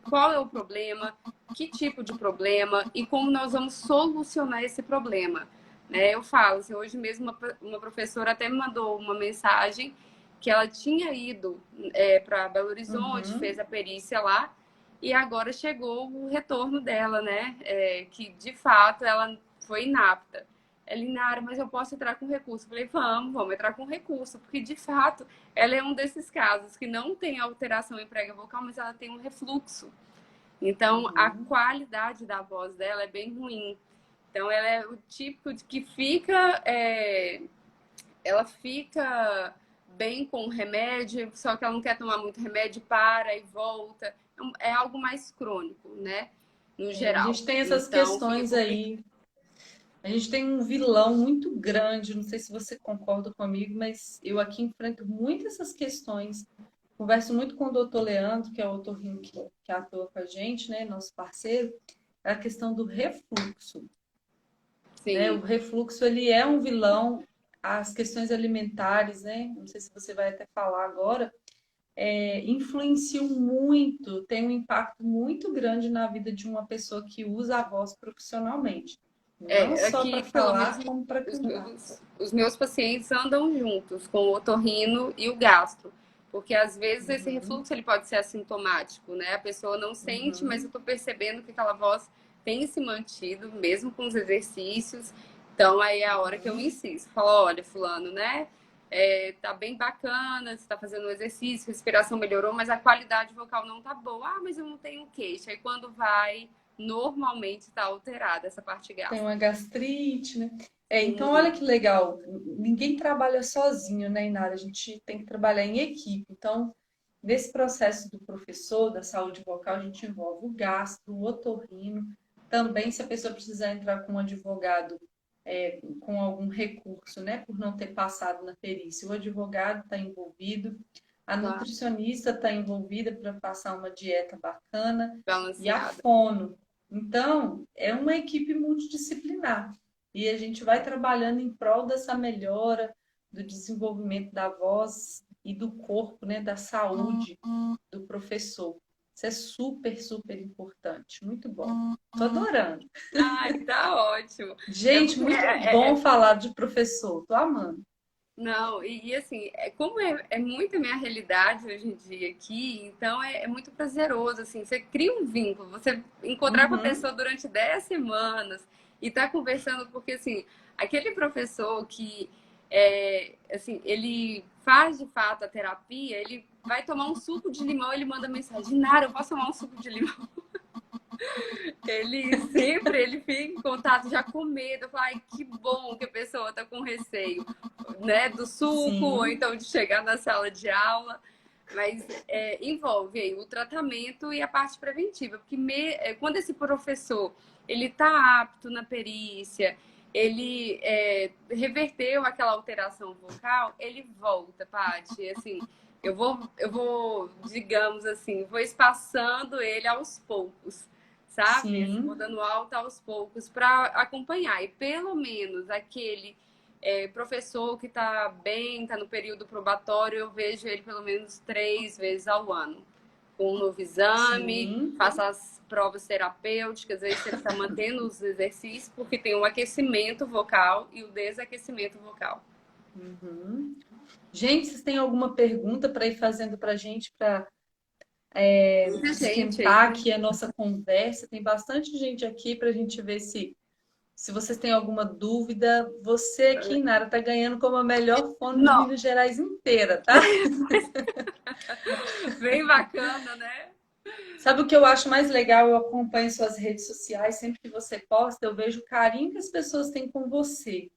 [SPEAKER 2] qual é o problema, que tipo de problema e como nós vamos solucionar esse problema. Né? Eu falo, assim, hoje mesmo uma professora até me mandou uma mensagem que ela tinha ido para Belo Horizonte, fez
[SPEAKER 1] Uhum.
[SPEAKER 2] a perícia lá e agora chegou o retorno dela, né? Que de fato ela foi inapta. Elinara, mas eu posso entrar com recurso. Eu falei, vamos entrar com recurso, porque de fato ela é um desses casos que não tem alteração em prega vocal, mas ela tem um refluxo. Então a
[SPEAKER 1] Uhum.
[SPEAKER 2] qualidade da voz dela é bem ruim. Então ela é o típico de que ela fica bem com o remédio, só que ela não quer tomar muito remédio, para e volta. É algo mais crônico, né? No
[SPEAKER 1] A
[SPEAKER 2] geral.
[SPEAKER 1] gente tem essas
[SPEAKER 2] Então fica
[SPEAKER 1] questões
[SPEAKER 2] complicado.
[SPEAKER 1] aí. A gente tem um vilão muito grande, não sei se você concorda comigo, mas eu aqui enfrento muito essas questões. Converso muito com o doutor Leandro, que é o otorrino que atua com a gente, né, nosso parceiro, é a questão do refluxo, né? O
[SPEAKER 2] Sim.
[SPEAKER 1] refluxo, ele é um vilão, as questões alimentares, né? Não sei se você vai até falar agora, influenciam muito, tem um impacto muito grande na vida de uma pessoa que usa a voz profissionalmente. Não só para
[SPEAKER 2] Aqui, pelo menos,
[SPEAKER 1] falar, como para
[SPEAKER 2] os
[SPEAKER 1] cantar.
[SPEAKER 2] meus pacientes andam juntos com o otorrino e o gastro. Porque às vezes esse
[SPEAKER 1] Uhum,
[SPEAKER 2] refluxo ele pode ser assintomático, né? A pessoa não sente, mas eu
[SPEAKER 1] uhum,
[SPEAKER 2] estou percebendo que aquela voz tem se mantido, mesmo com os exercícios. Então aí é a hora que eu
[SPEAKER 1] uhum.
[SPEAKER 2] insisto. Falo, olha, fulano, né? Tá bem bacana, você está fazendo um exercício, a respiração melhorou, mas a qualidade vocal não tá boa. Ah, mas eu não tenho queixa. Aí quando vai, normalmente está alterada essa parte
[SPEAKER 1] Tem
[SPEAKER 2] gástrica.
[SPEAKER 1] uma gastrite, né? Então olha
[SPEAKER 2] Sim,
[SPEAKER 1] que legal. Ninguém trabalha sozinho, né, Inara? A gente tem que trabalhar em equipe. Então, nesse processo do professor da saúde vocal, a gente envolve o gastro, o otorrino. Também, se a pessoa precisar entrar com um advogado com algum recurso, né, por não ter passado na perícia, o advogado está envolvido, a
[SPEAKER 2] claro,
[SPEAKER 1] nutricionista está envolvida para passar uma dieta bacana e a
[SPEAKER 2] balanceada.
[SPEAKER 1] fono. Então, é uma equipe multidisciplinar e a gente vai trabalhando em prol dessa melhora do desenvolvimento da voz e do corpo, né, da saúde do professor. Isso é super, super importante. Muito bom. Tô adorando.
[SPEAKER 2] Ai, tá ótimo. É
[SPEAKER 1] Gente,
[SPEAKER 2] porque
[SPEAKER 1] muito bom falar de professor. Tô amando.
[SPEAKER 2] não, assim, como é muito a minha realidade hoje em dia aqui, então é muito prazeroso, assim, você cria um vínculo, você encontrar com a
[SPEAKER 1] Uhum.
[SPEAKER 2] pessoa durante 10 semanas e tá conversando, porque, assim, aquele professor que, assim, ele faz de fato a terapia, ele vai tomar um suco de limão, ele manda mensagem, Nara, eu posso tomar um suco de limão? Ele fica em contato já com medo. Eu falo, ai, que bom que a pessoa tá com receio, né, do suco, ou
[SPEAKER 1] Sim,
[SPEAKER 2] então de chegar na sala de aula. Mas envolve aí o tratamento e a parte preventiva, porque quando esse professor ele tá apto na perícia, ele reverteu aquela alteração vocal, ele volta, Paty. Assim, digamos assim, vou espaçando ele aos poucos, sabe? Assim, vou
[SPEAKER 1] sim.
[SPEAKER 2] dando alta aos poucos para acompanhar. E pelo menos aquele professor que está bem, está no período probatório, eu vejo ele pelo menos 3 vezes ao ano. com um novo exame,
[SPEAKER 1] Sim.
[SPEAKER 2] faça as provas terapêuticas, aí você está mantendo os exercícios, porque tem o aquecimento vocal e o desaquecimento vocal.
[SPEAKER 1] Uhum. Gente, vocês têm alguma pergunta para ir fazendo para a gente, para
[SPEAKER 2] Muita gente aí.
[SPEAKER 1] esquentar aqui a nossa conversa? Tem bastante gente aqui para a gente ver se vocês têm alguma dúvida. Você aqui, Nara, tá ganhando como a melhor fono de
[SPEAKER 2] Não,
[SPEAKER 1] Minas Gerais inteira, tá?
[SPEAKER 2] bem bacana, né?
[SPEAKER 1] Sabe o que eu acho mais legal? Eu acompanho suas redes sociais, sempre que você posta, eu vejo o carinho que as pessoas têm com você.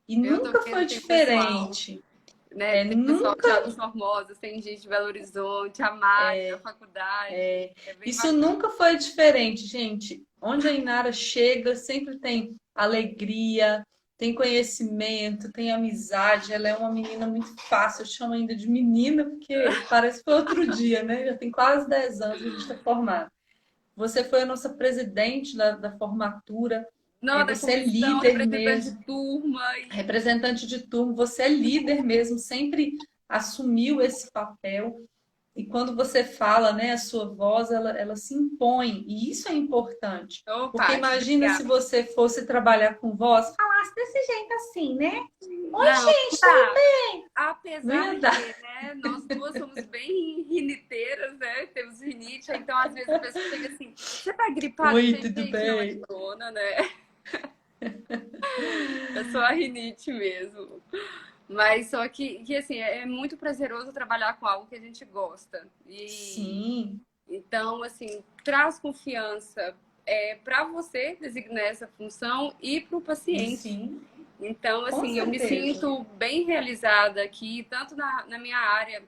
[SPEAKER 1] E
[SPEAKER 2] Eu tô
[SPEAKER 1] nunca
[SPEAKER 2] vendo
[SPEAKER 1] foi
[SPEAKER 2] que tem pessoal,
[SPEAKER 1] diferente.
[SPEAKER 2] né? Tem pessoal de
[SPEAKER 1] Nunca.
[SPEAKER 2] Águas Formosas, tem gente de Belo Horizonte, a Mari, da faculdade. É bem
[SPEAKER 1] Isso
[SPEAKER 2] bacana.
[SPEAKER 1] nunca foi diferente, gente. Onde a Inara chega, sempre tem alegria, tem conhecimento, tem amizade. Ela é uma menina muito fácil. Eu chamo ainda de menina, porque parece que foi outro dia, né? Já tem quase 10 anos que a gente está formado. Você foi a nossa presidente da formatura.
[SPEAKER 2] Não, da
[SPEAKER 1] Você é
[SPEAKER 2] comissão,
[SPEAKER 1] líder
[SPEAKER 2] representante
[SPEAKER 1] mesmo,
[SPEAKER 2] de turma.
[SPEAKER 1] representante de turma. Você é líder mesmo, sempre assumiu esse papel. E quando você fala, né, a sua voz, ela se impõe. E isso é importante.
[SPEAKER 2] Ô,
[SPEAKER 1] Porque
[SPEAKER 2] Paty,
[SPEAKER 1] imagina se
[SPEAKER 2] obrigada.
[SPEAKER 1] você fosse trabalhar com voz, falasse desse jeito assim, né? Oi,
[SPEAKER 2] Não,
[SPEAKER 1] gente, tudo
[SPEAKER 2] tá.
[SPEAKER 1] bem? Não
[SPEAKER 2] Apesar
[SPEAKER 1] ia dar.
[SPEAKER 2] que, né, nós duas somos bem riniteiras, né? Temos rinite, então às vezes a pessoa chega assim, você tá gripada? Eu
[SPEAKER 1] Oi,
[SPEAKER 2] falei,
[SPEAKER 1] tudo
[SPEAKER 2] gente, não, é
[SPEAKER 1] bem?
[SPEAKER 2] corona, né? É só a rinite mesmo. Mas só que assim, é muito prazeroso trabalhar com algo que a gente gosta.
[SPEAKER 1] Sim,
[SPEAKER 2] Então, assim, traz confiança para você designar essa função e para o paciente.
[SPEAKER 1] sim,
[SPEAKER 2] Então,
[SPEAKER 1] com
[SPEAKER 2] assim, eu me
[SPEAKER 1] certeza.
[SPEAKER 2] sinto bem realizada aqui, tanto na minha área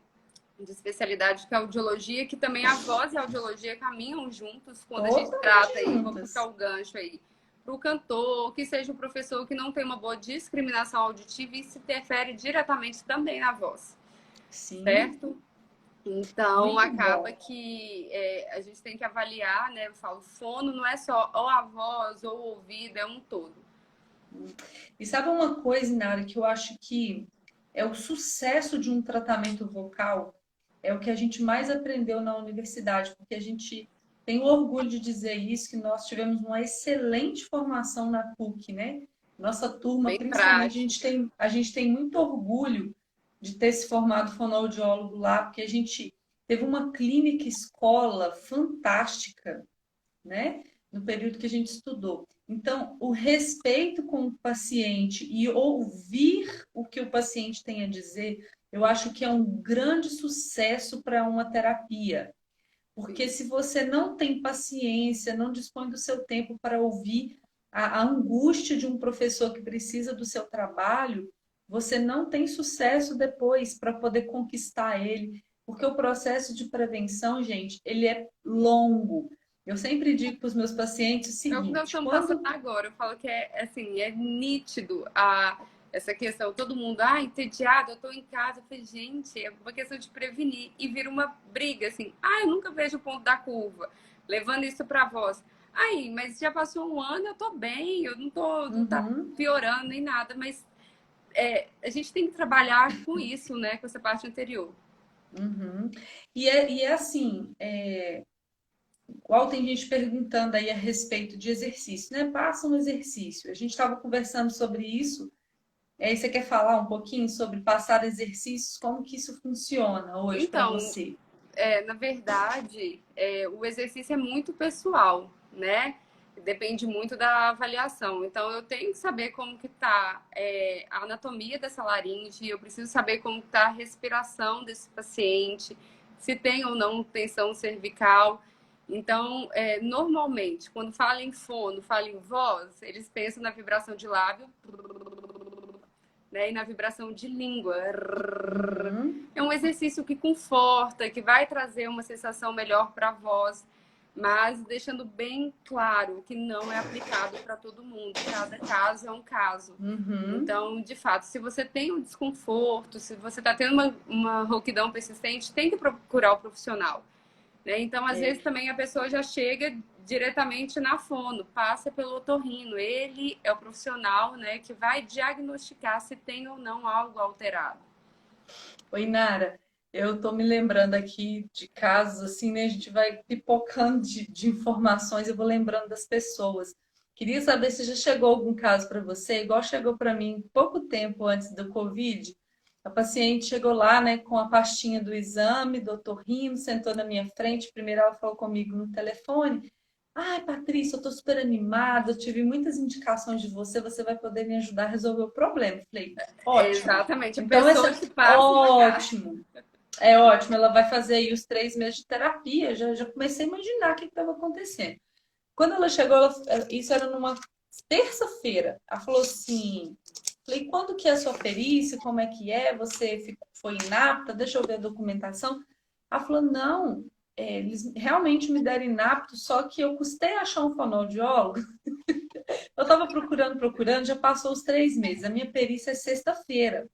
[SPEAKER 2] de especialidade, que é a audiologia, que também a voz e a audiologia caminham juntos quando a gente trata
[SPEAKER 1] Totalmente
[SPEAKER 2] aí, vou puxar
[SPEAKER 1] juntas.
[SPEAKER 2] o gancho aí, para o cantor, que seja um professor que não tem uma boa discriminação auditiva e se interfere diretamente também na voz,
[SPEAKER 1] Sim,
[SPEAKER 2] certo? Então,
[SPEAKER 1] muito
[SPEAKER 2] acaba
[SPEAKER 1] bom.
[SPEAKER 2] que a gente tem que avaliar, né? Eu falo, fono não é só ou a voz ou o ouvido, é um todo.
[SPEAKER 1] E sabe uma coisa, Nara, que eu acho que é o sucesso de um tratamento vocal, é o que a gente mais aprendeu na universidade, porque a gente tem o orgulho de dizer isso, que nós tivemos uma excelente formação na PUC, né? Nossa turma,
[SPEAKER 2] Bem
[SPEAKER 1] principalmente,
[SPEAKER 2] prática.
[SPEAKER 1] a gente tem muito orgulho de ter se formado fonoaudiólogo lá, porque a gente teve uma clínica escola fantástica, né? No período que a gente estudou. Então, o respeito com o paciente e ouvir o que o paciente tem a dizer, eu acho que é um grande sucesso para uma terapia. Porque
[SPEAKER 2] Sim.
[SPEAKER 1] se você não tem paciência, não dispõe do seu tempo para ouvir a angústia de um professor que precisa do seu trabalho, você não tem sucesso depois para poder conquistar ele. Porque o processo de prevenção, gente, ele é longo. Eu sempre digo para os meus pacientes o
[SPEAKER 2] É o que nós
[SPEAKER 1] seguinte:
[SPEAKER 2] estamos passando
[SPEAKER 1] quando.
[SPEAKER 2] agora. Eu falo que é assim, é nítido essa questão. Todo mundo, entediado, eu estou em casa. Eu falei, gente, é uma questão de prevenir. E vira uma briga, assim. Eu nunca vejo o ponto da curva. Levando isso para voz. Aí, mas já passou um ano, eu tô bem, eu não tá
[SPEAKER 1] Uhum,
[SPEAKER 2] piorando nem nada, mas a gente tem que trabalhar com isso, né? Com essa parte anterior.
[SPEAKER 1] uhum. E é assim, igual tem gente perguntando aí a respeito de exercício, né? Passa um exercício. A gente estava conversando sobre isso. E aí você quer falar um pouquinho sobre passar exercícios, como que isso funciona hoje para
[SPEAKER 2] Então,
[SPEAKER 1] você?
[SPEAKER 2] na verdade, o exercício é muito pessoal, né? Depende muito da avaliação. Então, eu tenho que saber como que está a anatomia dessa laringe, eu preciso saber como está a respiração desse paciente, se tem ou não tensão cervical. Então, normalmente, quando fala em fono, fala em voz, eles pensam na vibração de lábio, né? E na vibração de língua.
[SPEAKER 1] Uhum,
[SPEAKER 2] É um exercício que conforta, que vai trazer uma sensação melhor para a voz, mas deixando bem claro que não é aplicado para todo mundo. Cada caso é um caso.
[SPEAKER 1] uhum,
[SPEAKER 2] Então, de fato, se você tem um desconforto, se você está tendo uma rouquidão persistente, tem que procurar o profissional, né? Então, às vezes, também a pessoa já chega diretamente na fono, passa pelo otorrino. Ele é o profissional, né, que vai diagnosticar se tem ou não algo alterado.
[SPEAKER 1] Oi, Nara. Eu tô me lembrando aqui de casos assim, né? A gente vai pipocando de informações, eu vou lembrando das pessoas. Queria saber se já chegou algum caso para você, igual chegou para mim pouco tempo antes do Covid. A paciente chegou lá, né, com a pastinha do exame, doutor Rino, sentou na minha frente. Primeiro ela falou comigo no telefone. Ai, Patrícia, eu tô super animada, eu tive muitas indicações de você, você vai poder me ajudar a resolver o problema. Falei, ótimo.
[SPEAKER 2] Exatamente, a
[SPEAKER 1] Então,
[SPEAKER 2] pessoa
[SPEAKER 1] essa,
[SPEAKER 2] te passa uma carta.
[SPEAKER 1] ótimo. É ótimo, ela vai fazer aí os 3 meses de terapia. Já comecei a imaginar o que estava acontecendo. Quando ela chegou, isso era numa terça-feira. Ela falou assim: falei, quando que é a sua perícia? Como é que é? Você foi inapta? Deixa eu ver a documentação. Ela falou: não, eles realmente me deram inapto, só que eu custei achar um fonoaudiólogo. Eu estava procurando, já passou os 3 meses. A minha perícia é sexta-feira.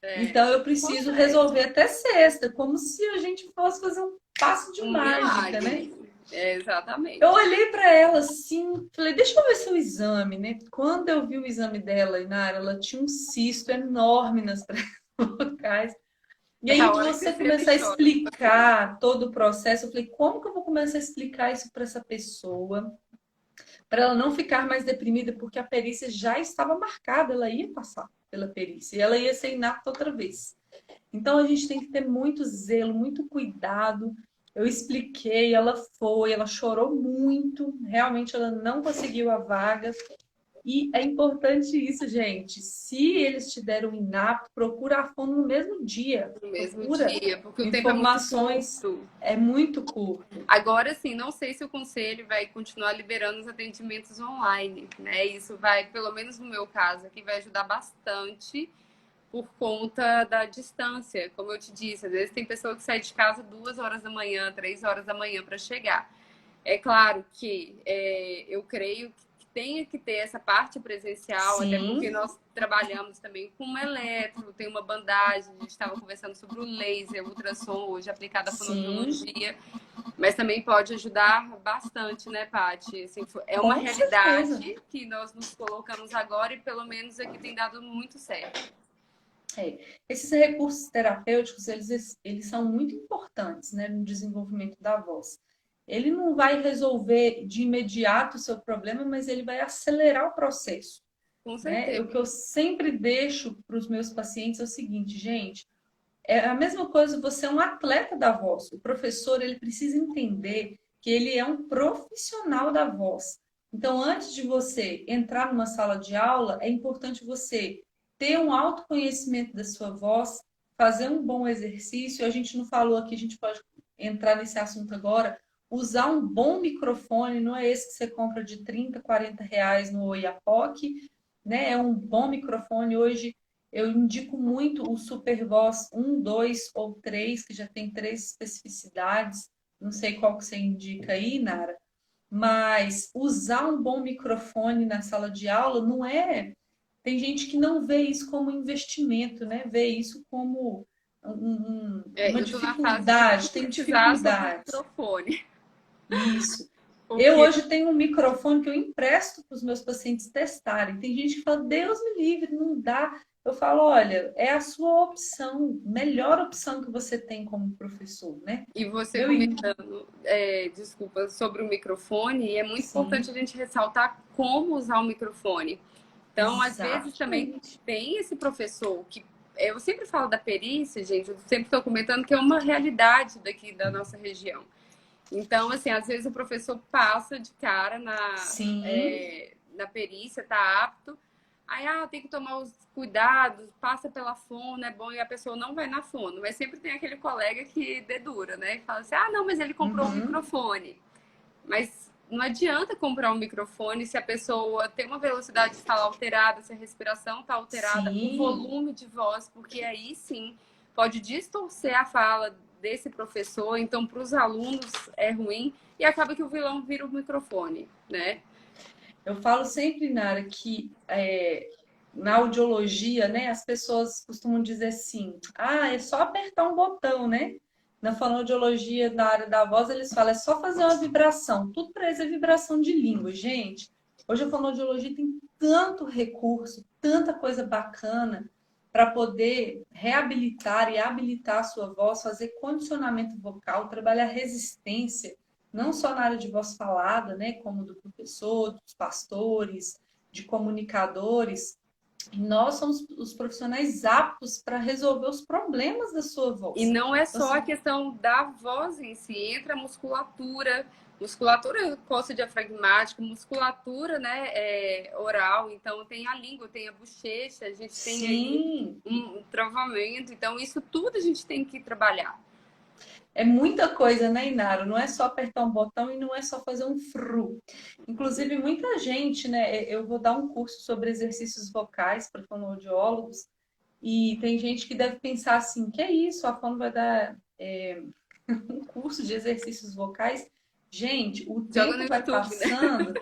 [SPEAKER 2] É,
[SPEAKER 1] Então eu preciso
[SPEAKER 2] acontece.
[SPEAKER 1] resolver até sexta, como se a gente fosse fazer um passo de
[SPEAKER 2] Um
[SPEAKER 1] mágica, né?
[SPEAKER 2] milagre. É,
[SPEAKER 1] Eu
[SPEAKER 2] exatamente.
[SPEAKER 1] olhei para ela assim, falei, deixa eu ver seu exame, né? Quando eu vi o exame dela, Inara, ela tinha um cisto enorme nas pregas vocais. E
[SPEAKER 2] É a
[SPEAKER 1] aí
[SPEAKER 2] hora que
[SPEAKER 1] você
[SPEAKER 2] você entra
[SPEAKER 1] começar
[SPEAKER 2] em
[SPEAKER 1] a
[SPEAKER 2] choque com o paciente.
[SPEAKER 1] explicar todo o processo, eu falei, como que eu vou começar a explicar isso para essa pessoa, para ela não ficar mais deprimida, porque a perícia já estava marcada, ela ia passar pela perícia e ela ia ser inapta outra vez. Então a gente tem que ter muito zelo, muito cuidado. Eu expliquei, ela foi, ela chorou muito, realmente ela não conseguiu a vaga. E é importante isso, gente. Se eles te deram inapto, procura a fundo no mesmo dia.
[SPEAKER 2] No mesmo
[SPEAKER 1] Procura
[SPEAKER 2] dia, porque o tempo é muito
[SPEAKER 1] informações.
[SPEAKER 2] curto.
[SPEAKER 1] É muito curto.
[SPEAKER 2] Agora, sim, não sei se o conselho vai continuar liberando os atendimentos online, né? Isso vai, pelo menos no meu caso aqui, vai ajudar bastante por conta da distância. Como eu te disse, às vezes tem pessoa que sai de casa 2 horas da manhã, 3 horas da manhã para chegar. É claro que eu creio que tenha que ter essa parte presencial, até porque
[SPEAKER 1] Sim,
[SPEAKER 2] nós trabalhamos também com eletro, tem uma bandagem, a gente estava conversando sobre o laser, ultrassom, hoje aplicado à
[SPEAKER 1] sim,
[SPEAKER 2] fonoaudiologia, mas também pode ajudar bastante, né, Paty? Assim, é uma
[SPEAKER 1] com certeza.
[SPEAKER 2] realidade que nós nos colocamos agora e pelo menos aqui tem dado muito certo.
[SPEAKER 1] É. Esses recursos terapêuticos, eles são muito importantes, né, no desenvolvimento da voz. Ele não vai resolver de imediato o seu problema, mas ele vai acelerar o processo,
[SPEAKER 2] Com
[SPEAKER 1] né?
[SPEAKER 2] certeza.
[SPEAKER 1] O que eu sempre deixo para os meus pacientes é o seguinte, gente, é a mesma coisa, você é um atleta da voz. O professor, ele precisa entender que ele é um profissional da voz. Então, antes de você entrar numa sala de aula, é importante você ter um autoconhecimento da sua voz, fazer um bom exercício. A gente não falou aqui, a gente pode entrar nesse assunto agora. Usar um bom microfone, não é esse que você compra de 30, R$ 40 no Oiapoque, né? É um bom microfone. Hoje eu indico muito o Supervoz 1, 2 ou 3, que já tem 3 especificidades. Não sei qual que você indica aí, Nara. Mas usar um bom microfone na sala de aula não é. Tem gente que não vê isso como investimento, né? Vê isso como uma
[SPEAKER 2] Eu estou na fase de
[SPEAKER 1] dificuldade, tem
[SPEAKER 2] conscientizar sobre o
[SPEAKER 1] dificuldade.
[SPEAKER 2] microfone,
[SPEAKER 1] Isso. Eu
[SPEAKER 2] porque
[SPEAKER 1] hoje tenho um microfone que eu empresto para os meus pacientes testarem. Tem gente que fala, Deus me livre, não dá. Eu falo, olha, é a sua opção, melhor opção que você tem como professor, né?
[SPEAKER 2] e você
[SPEAKER 1] Meu,
[SPEAKER 2] comentando, desculpa, sobre o microfone, e é muito importante a
[SPEAKER 1] sim,
[SPEAKER 2] gente ressaltar como usar o microfone. Então, às vezes também
[SPEAKER 1] exatamente.
[SPEAKER 2] tem esse professor que eu sempre falo da perícia, gente, eu sempre estou comentando que é uma realidade daqui da nossa região. Então, assim, às vezes o professor passa de cara
[SPEAKER 1] Sim,
[SPEAKER 2] na perícia, tá apto, aí, tem que tomar os cuidados, passa pela fono, é bom, e a pessoa não vai na fono. Mas sempre tem aquele colega que dedura, né? Que fala assim, não, mas ele comprou um
[SPEAKER 1] uhum,
[SPEAKER 2] microfone. Mas não adianta comprar um microfone se a pessoa tem uma velocidade de fala alterada, se a respiração está alterada, o
[SPEAKER 1] sim.
[SPEAKER 2] volume de voz, porque aí sim pode distorcer a fala desse professor, então para os alunos é ruim e acaba que o vilão vira o microfone, né?
[SPEAKER 1] Eu falo sempre, Nara, que na audiologia, né, as pessoas costumam dizer assim, é só apertar um botão, né? Na fonoaudiologia, na área da voz, eles falam, é só fazer uma vibração. Tudo para eles é vibração de língua. Gente, hoje a fonoaudiologia tem tanto recurso, tanta coisa bacana para poder reabilitar e habilitar a sua voz, fazer condicionamento vocal, trabalhar resistência, não só na área de voz falada, né, como do professor, dos pastores, de comunicadores. E nós somos os profissionais aptos para resolver os problemas da sua
[SPEAKER 2] E
[SPEAKER 1] voz.
[SPEAKER 2] não é só
[SPEAKER 1] Você...
[SPEAKER 2] a questão da voz em si, entra a musculatura coxo-diafragmática, musculatura, né, oral, então tem a língua, tem a bochecha, a gente tem aí
[SPEAKER 1] Sim,
[SPEAKER 2] um travamento, então isso tudo a gente tem que trabalhar.
[SPEAKER 1] é muita coisa, né, Inara? Não é só apertar um botão e não é só fazer um fru. Inclusive, muita gente, né? Eu vou dar um curso sobre exercícios vocais para fonoaudiólogos e tem gente que deve pensar assim, que é isso? A fono vai dar um curso de exercícios vocais? Gente, o
[SPEAKER 2] Joga no
[SPEAKER 1] tempo vai
[SPEAKER 2] YouTube, né?
[SPEAKER 1] passando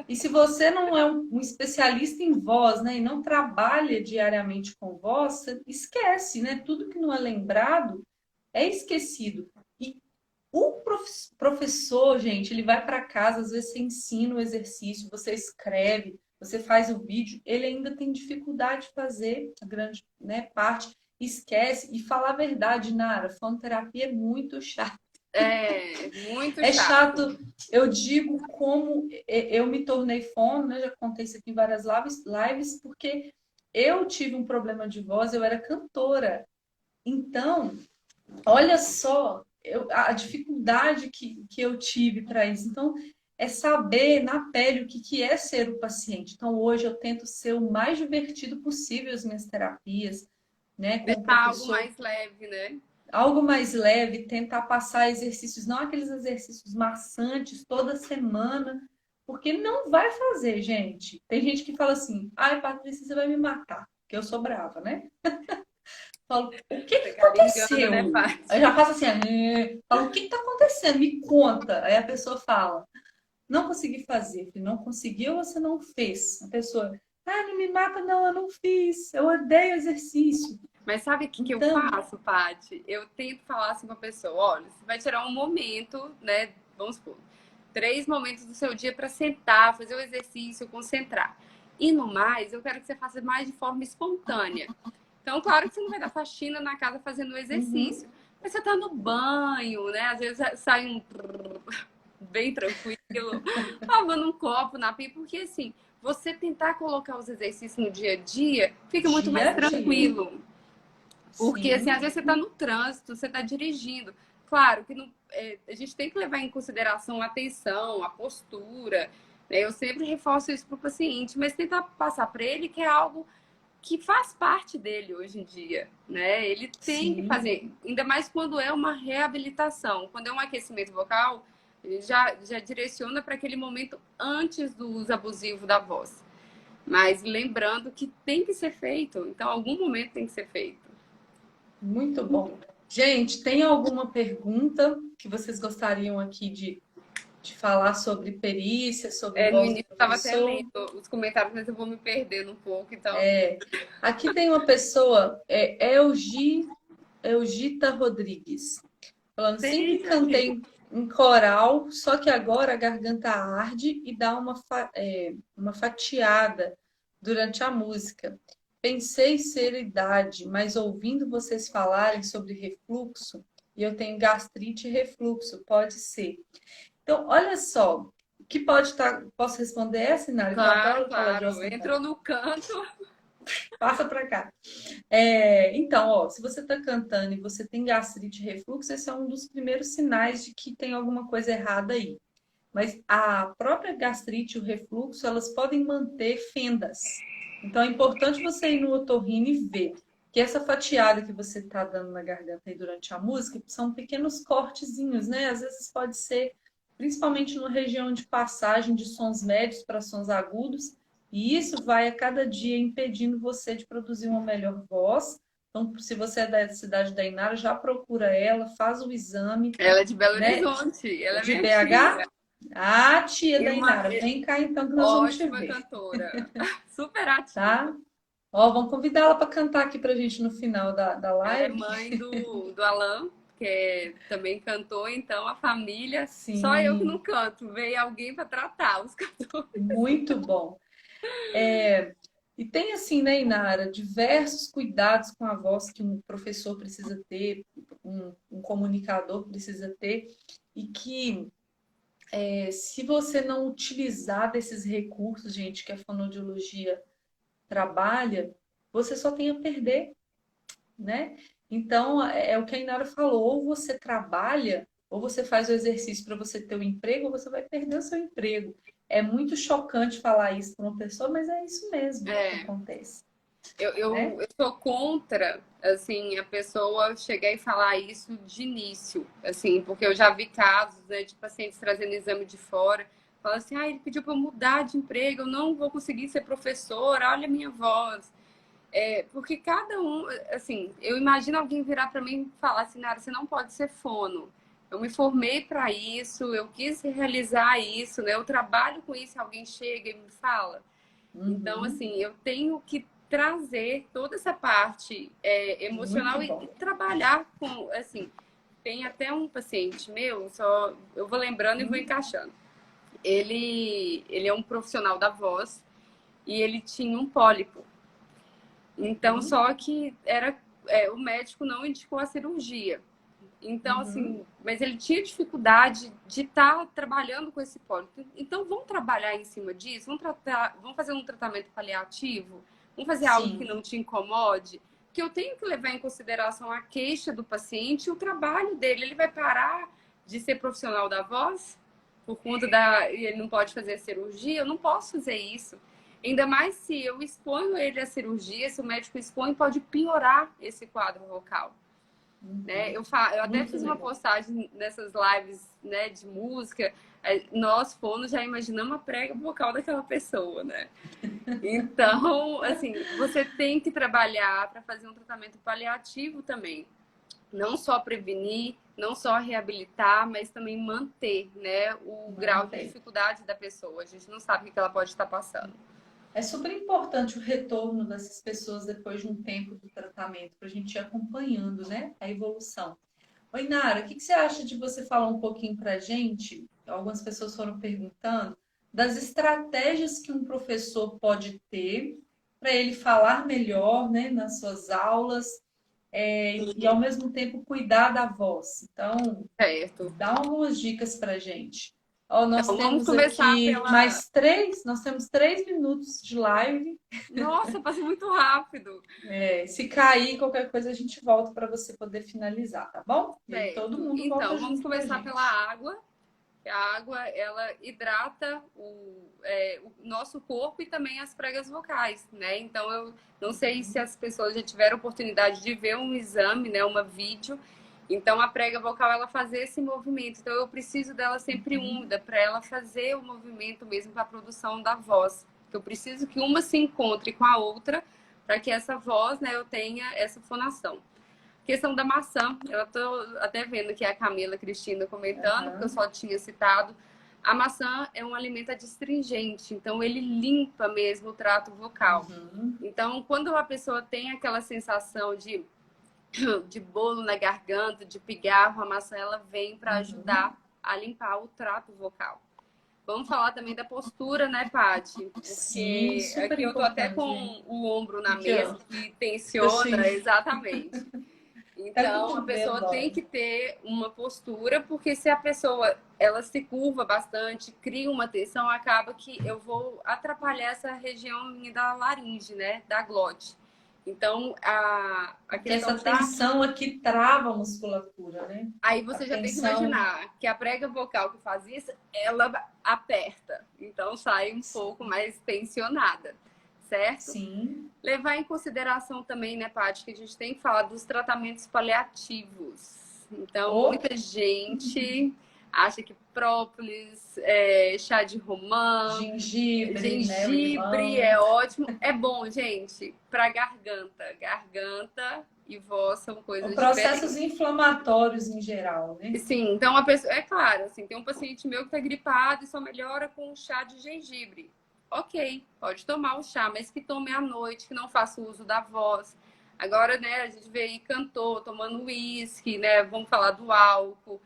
[SPEAKER 1] e se você não é um especialista em voz, né, e não trabalha diariamente com voz, você esquece, né? Tudo que não é lembrado é esquecido. E o professor, gente, ele vai para casa, às vezes você ensina o exercício, você escreve, você faz o vídeo, ele ainda tem dificuldade de fazer a grande, né, parte, esquece. E falar a verdade, Nara, fonoterapia é muito chato.
[SPEAKER 2] É, muito
[SPEAKER 1] É
[SPEAKER 2] chato.
[SPEAKER 1] chato, eu digo como eu me tornei fono, né? Já contei isso aqui em várias lives, porque eu tive um problema de voz, eu era cantora. Então, olha só a dificuldade que eu tive para isso. Então, é saber na pele o que é ser o paciente. Então, hoje eu tento ser o mais divertido possível as minhas terapias, né, com o
[SPEAKER 2] Deixar algo
[SPEAKER 1] professor.
[SPEAKER 2] mais leve, né?
[SPEAKER 1] Algo mais leve, tentar passar exercícios, não aqueles exercícios maçantes toda semana, porque não vai fazer, gente. Tem gente que fala assim: ai, Patrícia, você vai me matar, porque eu sou brava, né? Falo, o que que
[SPEAKER 2] Caringana, né,
[SPEAKER 1] aconteceu? Aí
[SPEAKER 2] Paty?
[SPEAKER 1] já faço assim, falo, o que que tá acontecendo? Me conta. Aí a pessoa fala, não consegui fazer. Falei, não conseguiu ou você não fez? A pessoa, não me mata, não, eu não fiz. Eu odeio exercício.
[SPEAKER 2] Mas sabe o que que eu
[SPEAKER 1] Então,
[SPEAKER 2] faço, Paty? Eu tento falar assim com a pessoa: olha, você vai tirar um momento, né? Vamos supor, 3 momentos do seu dia para sentar, fazer o exercício, concentrar. E no mais, eu quero que você faça mais de forma espontânea. Então, claro que você não vai dar faxina na casa fazendo o
[SPEAKER 1] uhum,
[SPEAKER 2] exercício. Mas você tá no banho, né? Às vezes sai um bem tranquilo, lavando um copo na pia, porque assim, você tentar colocar os exercícios no dia a dia, fica muito
[SPEAKER 1] dia
[SPEAKER 2] mais
[SPEAKER 1] a dia.
[SPEAKER 2] tranquilo. Porque, assim, às
[SPEAKER 1] Sim,
[SPEAKER 2] vezes você está no trânsito, você está dirigindo. Claro que não, a gente tem que levar em consideração a atenção, a postura. Né? Eu sempre reforço isso para o paciente, mas tentar passar para ele que é algo que faz parte dele hoje em dia. Né? Ele tem que
[SPEAKER 1] sim.
[SPEAKER 2] fazer, ainda mais quando é uma reabilitação. Quando é um aquecimento vocal, ele já direciona para aquele momento antes do uso abusivo da voz. Mas lembrando que tem que ser feito, então, algum momento tem que ser feito.
[SPEAKER 1] Muito bom. Gente, tem alguma pergunta que vocês gostariam aqui de falar sobre perícia, sobre
[SPEAKER 2] No
[SPEAKER 1] voz do
[SPEAKER 2] início eu estava até lendo
[SPEAKER 1] professor?
[SPEAKER 2] os comentários, mas eu vou me perdendo um pouco, então.
[SPEAKER 1] Aqui tem uma pessoa, Elgita Rodrigues, falando,
[SPEAKER 2] Sei,
[SPEAKER 1] sempre
[SPEAKER 2] já vi.
[SPEAKER 1] cantei em coral, só que agora a garganta arde e dá uma fatiada durante a música. Pensei ser idade, mas ouvindo vocês falarem sobre refluxo, e eu tenho gastrite e refluxo, pode ser. Então, olha só, o que pode estar. Posso responder essa, Inara? Que eu
[SPEAKER 2] Claro,
[SPEAKER 1] adoro falar de
[SPEAKER 2] claro.
[SPEAKER 1] assunto.
[SPEAKER 2] Entrou no canto.
[SPEAKER 1] Passa para cá. Então, ó, se você está cantando e você tem gastrite e refluxo, esse é um dos primeiros sinais de que tem alguma coisa errada aí. Mas a própria gastrite e o refluxo, elas podem manter fendas. Então, é importante você ir no otorrino e ver que essa fatiada que você está dando na garganta aí durante a música são pequenos cortezinhos, né? Às vezes pode ser, principalmente na região de passagem de sons médios para sons agudos, e isso vai a cada dia impedindo você de produzir uma melhor voz. Então, se você é da cidade da Inara, já procura ela, faz o exame,
[SPEAKER 2] Ela é de Belo
[SPEAKER 1] né?
[SPEAKER 2] Horizonte, ela é
[SPEAKER 1] De
[SPEAKER 2] minha
[SPEAKER 1] BH?
[SPEAKER 2] tia.
[SPEAKER 1] Ah, tia
[SPEAKER 2] E
[SPEAKER 1] da
[SPEAKER 2] uma
[SPEAKER 1] Inara, vem cá então que nós vamos te
[SPEAKER 2] ótima
[SPEAKER 1] ver,
[SPEAKER 2] cantora. Super ativa.
[SPEAKER 1] tá? Ó, vamos convidar ela para cantar aqui pra gente no final da
[SPEAKER 2] Ela é
[SPEAKER 1] live.
[SPEAKER 2] mãe do Alan, que também cantou, então a família. Só eu que não
[SPEAKER 1] Sim,
[SPEAKER 2] canto. Veio alguém para tratar os cantores.
[SPEAKER 1] muito bom. E tem assim, né, Inara, diversos cuidados com a voz que um professor precisa ter, um comunicador precisa ter, e que se você não utilizar desses recursos, gente, que a fonoaudiologia trabalha, você só tem a perder, né? Então, é o que a Inara falou, ou você trabalha, ou você faz o exercício para você ter um emprego, ou você vai perder o seu emprego. É muito chocante falar isso para uma pessoa, mas é isso mesmo que
[SPEAKER 2] É,
[SPEAKER 1] acontece,
[SPEAKER 2] eu,
[SPEAKER 1] né?
[SPEAKER 2] eu, eu sou contra, assim, a pessoa chegar e falar isso de início, assim, porque eu já vi casos, né, de pacientes trazendo exame de fora, fala assim, ah, ele pediu para eu mudar de emprego, eu não vou conseguir ser professora, olha a minha voz. É, porque cada um, assim, eu imagino alguém virar para mim e falar assim, Nara, você não pode ser fono. Eu me formei para isso, eu quis realizar isso, né? Eu trabalho com isso, alguém chega e me fala. Então,
[SPEAKER 1] Uhum.
[SPEAKER 2] assim, eu tenho que trazer toda essa parte
[SPEAKER 1] Muito
[SPEAKER 2] emocional e
[SPEAKER 1] bom.
[SPEAKER 2] trabalhar com, assim, tem até um paciente meu, só eu vou lembrando e vou
[SPEAKER 1] Uhum.
[SPEAKER 2] encaixando. Ele é um profissional da voz e ele tinha um pólipo. Então,
[SPEAKER 1] Uhum.
[SPEAKER 2] só que o médico não indicou a cirurgia. Então,
[SPEAKER 1] Uhum.
[SPEAKER 2] assim, mas ele tinha dificuldade de estar trabalhando com esse pólipo. Então, vamos trabalhar em cima disso? Vamos fazer um tratamento paliativo? Vamos fazer algo que
[SPEAKER 1] Sim.
[SPEAKER 2] não te incomode? Que eu tenho que levar em consideração a queixa do paciente, o trabalho dele. Ele vai parar de ser profissional da voz por conta da. Ele não pode fazer cirurgia? Eu não posso fazer isso. Ainda mais se eu exponho ele à cirurgia, se o médico expõe, pode piorar esse quadro vocal. Né?
[SPEAKER 1] Uhum.
[SPEAKER 2] Eu até
[SPEAKER 1] Muito
[SPEAKER 2] fiz uma
[SPEAKER 1] legal.
[SPEAKER 2] postagem nessas lives, né, de música. Nós fonos já imaginamos a prega vocal daquela pessoa, né? Então, assim, você tem que trabalhar para fazer um tratamento paliativo também. Não só prevenir, não só reabilitar, mas também manter, né, o grau de
[SPEAKER 1] Mantém.
[SPEAKER 2] dificuldade da pessoa. A gente não sabe o que ela pode estar passando.
[SPEAKER 1] É super importante o retorno dessas pessoas depois de um tempo do tratamento, para a gente ir acompanhando, né, a evolução. Oi, Nara, o que você acha de você falar um pouquinho para a gente? Algumas pessoas foram perguntando das estratégias que um professor pode ter para ele falar melhor, né, nas suas aulas, e ao mesmo tempo cuidar da voz. Então,
[SPEAKER 2] Certo.
[SPEAKER 1] dá algumas dicas para a gente. Ó,
[SPEAKER 2] Então, vamos começar pela.
[SPEAKER 1] nós temos 3 minutos de live.
[SPEAKER 2] Nossa, passa muito rápido.
[SPEAKER 1] Se cair qualquer coisa, a gente volta para você poder finalizar, tá bom? E aí todo
[SPEAKER 2] Certo.
[SPEAKER 1] mundo volta
[SPEAKER 2] Então, vamos
[SPEAKER 1] junto com a
[SPEAKER 2] começar pela
[SPEAKER 1] gente.
[SPEAKER 2] água. A água, ela hidrata o nosso corpo e também as pregas vocais, né? Então, eu não sei se as pessoas já tiveram oportunidade de ver um exame, né? Uma vídeo. Então, a prega vocal, ela fazer esse movimento. Então, eu preciso dela sempre úmida para ela fazer o movimento mesmo para a produção da voz. Eu preciso que uma se encontre com a outra para que essa voz, né, eu tenha essa fonação. Questão da maçã, eu tô até vendo aqui a Camila Cristina comentando, porque eu
[SPEAKER 1] Aham.
[SPEAKER 2] só tinha citado. A maçã é um alimento adstringente, então ele limpa mesmo o trato vocal.
[SPEAKER 1] Uhum.
[SPEAKER 2] Então, quando a pessoa tem aquela sensação de bolo na garganta, de pigarro, a maçã ela vem para
[SPEAKER 1] Uhum.
[SPEAKER 2] ajudar a limpar o trato vocal. Vamos falar também da postura, né, Paty?
[SPEAKER 1] Sim,
[SPEAKER 2] Porque
[SPEAKER 1] super
[SPEAKER 2] aqui eu tô até
[SPEAKER 1] importante,
[SPEAKER 2] com
[SPEAKER 1] gente.
[SPEAKER 2] o ombro na
[SPEAKER 1] Aqui,
[SPEAKER 2] mesa,
[SPEAKER 1] ó.
[SPEAKER 2] que
[SPEAKER 1] Eu
[SPEAKER 2] tensiona
[SPEAKER 1] cheguei
[SPEAKER 2] exatamente.
[SPEAKER 1] até o
[SPEAKER 2] Então, a
[SPEAKER 1] cotovelo
[SPEAKER 2] pessoa tem
[SPEAKER 1] dói.
[SPEAKER 2] que ter uma postura, porque se a pessoa ela se curva bastante, cria uma tensão, acaba que eu vou atrapalhar essa região minha da laringe, né, da glote. Então, a
[SPEAKER 1] Porque essa
[SPEAKER 2] questão da.
[SPEAKER 1] tensão aqui trava a musculatura, né?
[SPEAKER 2] Aí
[SPEAKER 1] A
[SPEAKER 2] você já tem que
[SPEAKER 1] tensão,
[SPEAKER 2] imaginar que a prega vocal que faz isso, ela aperta. Então, sai um pouco mais tensionada, certo?
[SPEAKER 1] sim.
[SPEAKER 2] Levar em consideração também, né, Paty, que a gente tem que falar dos tratamentos paliativos. Então,
[SPEAKER 1] Ou
[SPEAKER 2] muita gente acha que própolis, chá de romã,
[SPEAKER 1] gengibre, né? O
[SPEAKER 2] gengibre
[SPEAKER 1] limão.
[SPEAKER 2] é ótimo. É bom, gente, para garganta. Garganta e voz são
[SPEAKER 1] Ou
[SPEAKER 2] coisas
[SPEAKER 1] processos
[SPEAKER 2] diferentes.
[SPEAKER 1] inflamatórios em geral, né?
[SPEAKER 2] Sim, então a pessoa, é claro, assim, tem um paciente meu que está gripado e só melhora com chá de gengibre. Ok, pode tomar o chá, mas que tome à noite, que não faça uso da voz. Agora, né, a gente vê aí cantor tomando uísque, né? Vamos falar do álcool.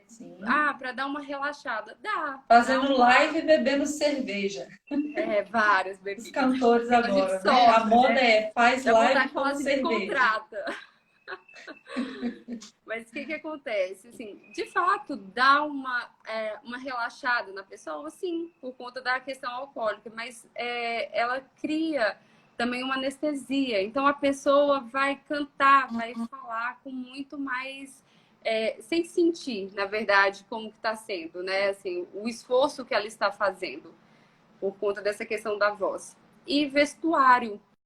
[SPEAKER 1] Sim.
[SPEAKER 2] Para dar uma relaxada. Dá
[SPEAKER 1] Fazendo live e bebendo cerveja.
[SPEAKER 2] várias
[SPEAKER 1] Os
[SPEAKER 2] bebidas.
[SPEAKER 1] cantores
[SPEAKER 2] Então a gente
[SPEAKER 1] agora, né? A
[SPEAKER 2] sofre,
[SPEAKER 1] moda
[SPEAKER 2] né?
[SPEAKER 1] é faz
[SPEAKER 2] Dá vontade
[SPEAKER 1] live
[SPEAKER 2] de falar
[SPEAKER 1] com
[SPEAKER 2] assim, me
[SPEAKER 1] cerveja.
[SPEAKER 2] contrata. Mas o que que acontece? Assim, de fato, dá uma relaxada na pessoa, sim, por conta da questão alcoólica, mas ela cria também uma anestesia. Então, a pessoa vai cantar, vai falar com muito mais... sem sentir, na verdade, como que está sendo, né? Assim, o esforço que ela está fazendo por conta dessa questão da voz. E vestuário.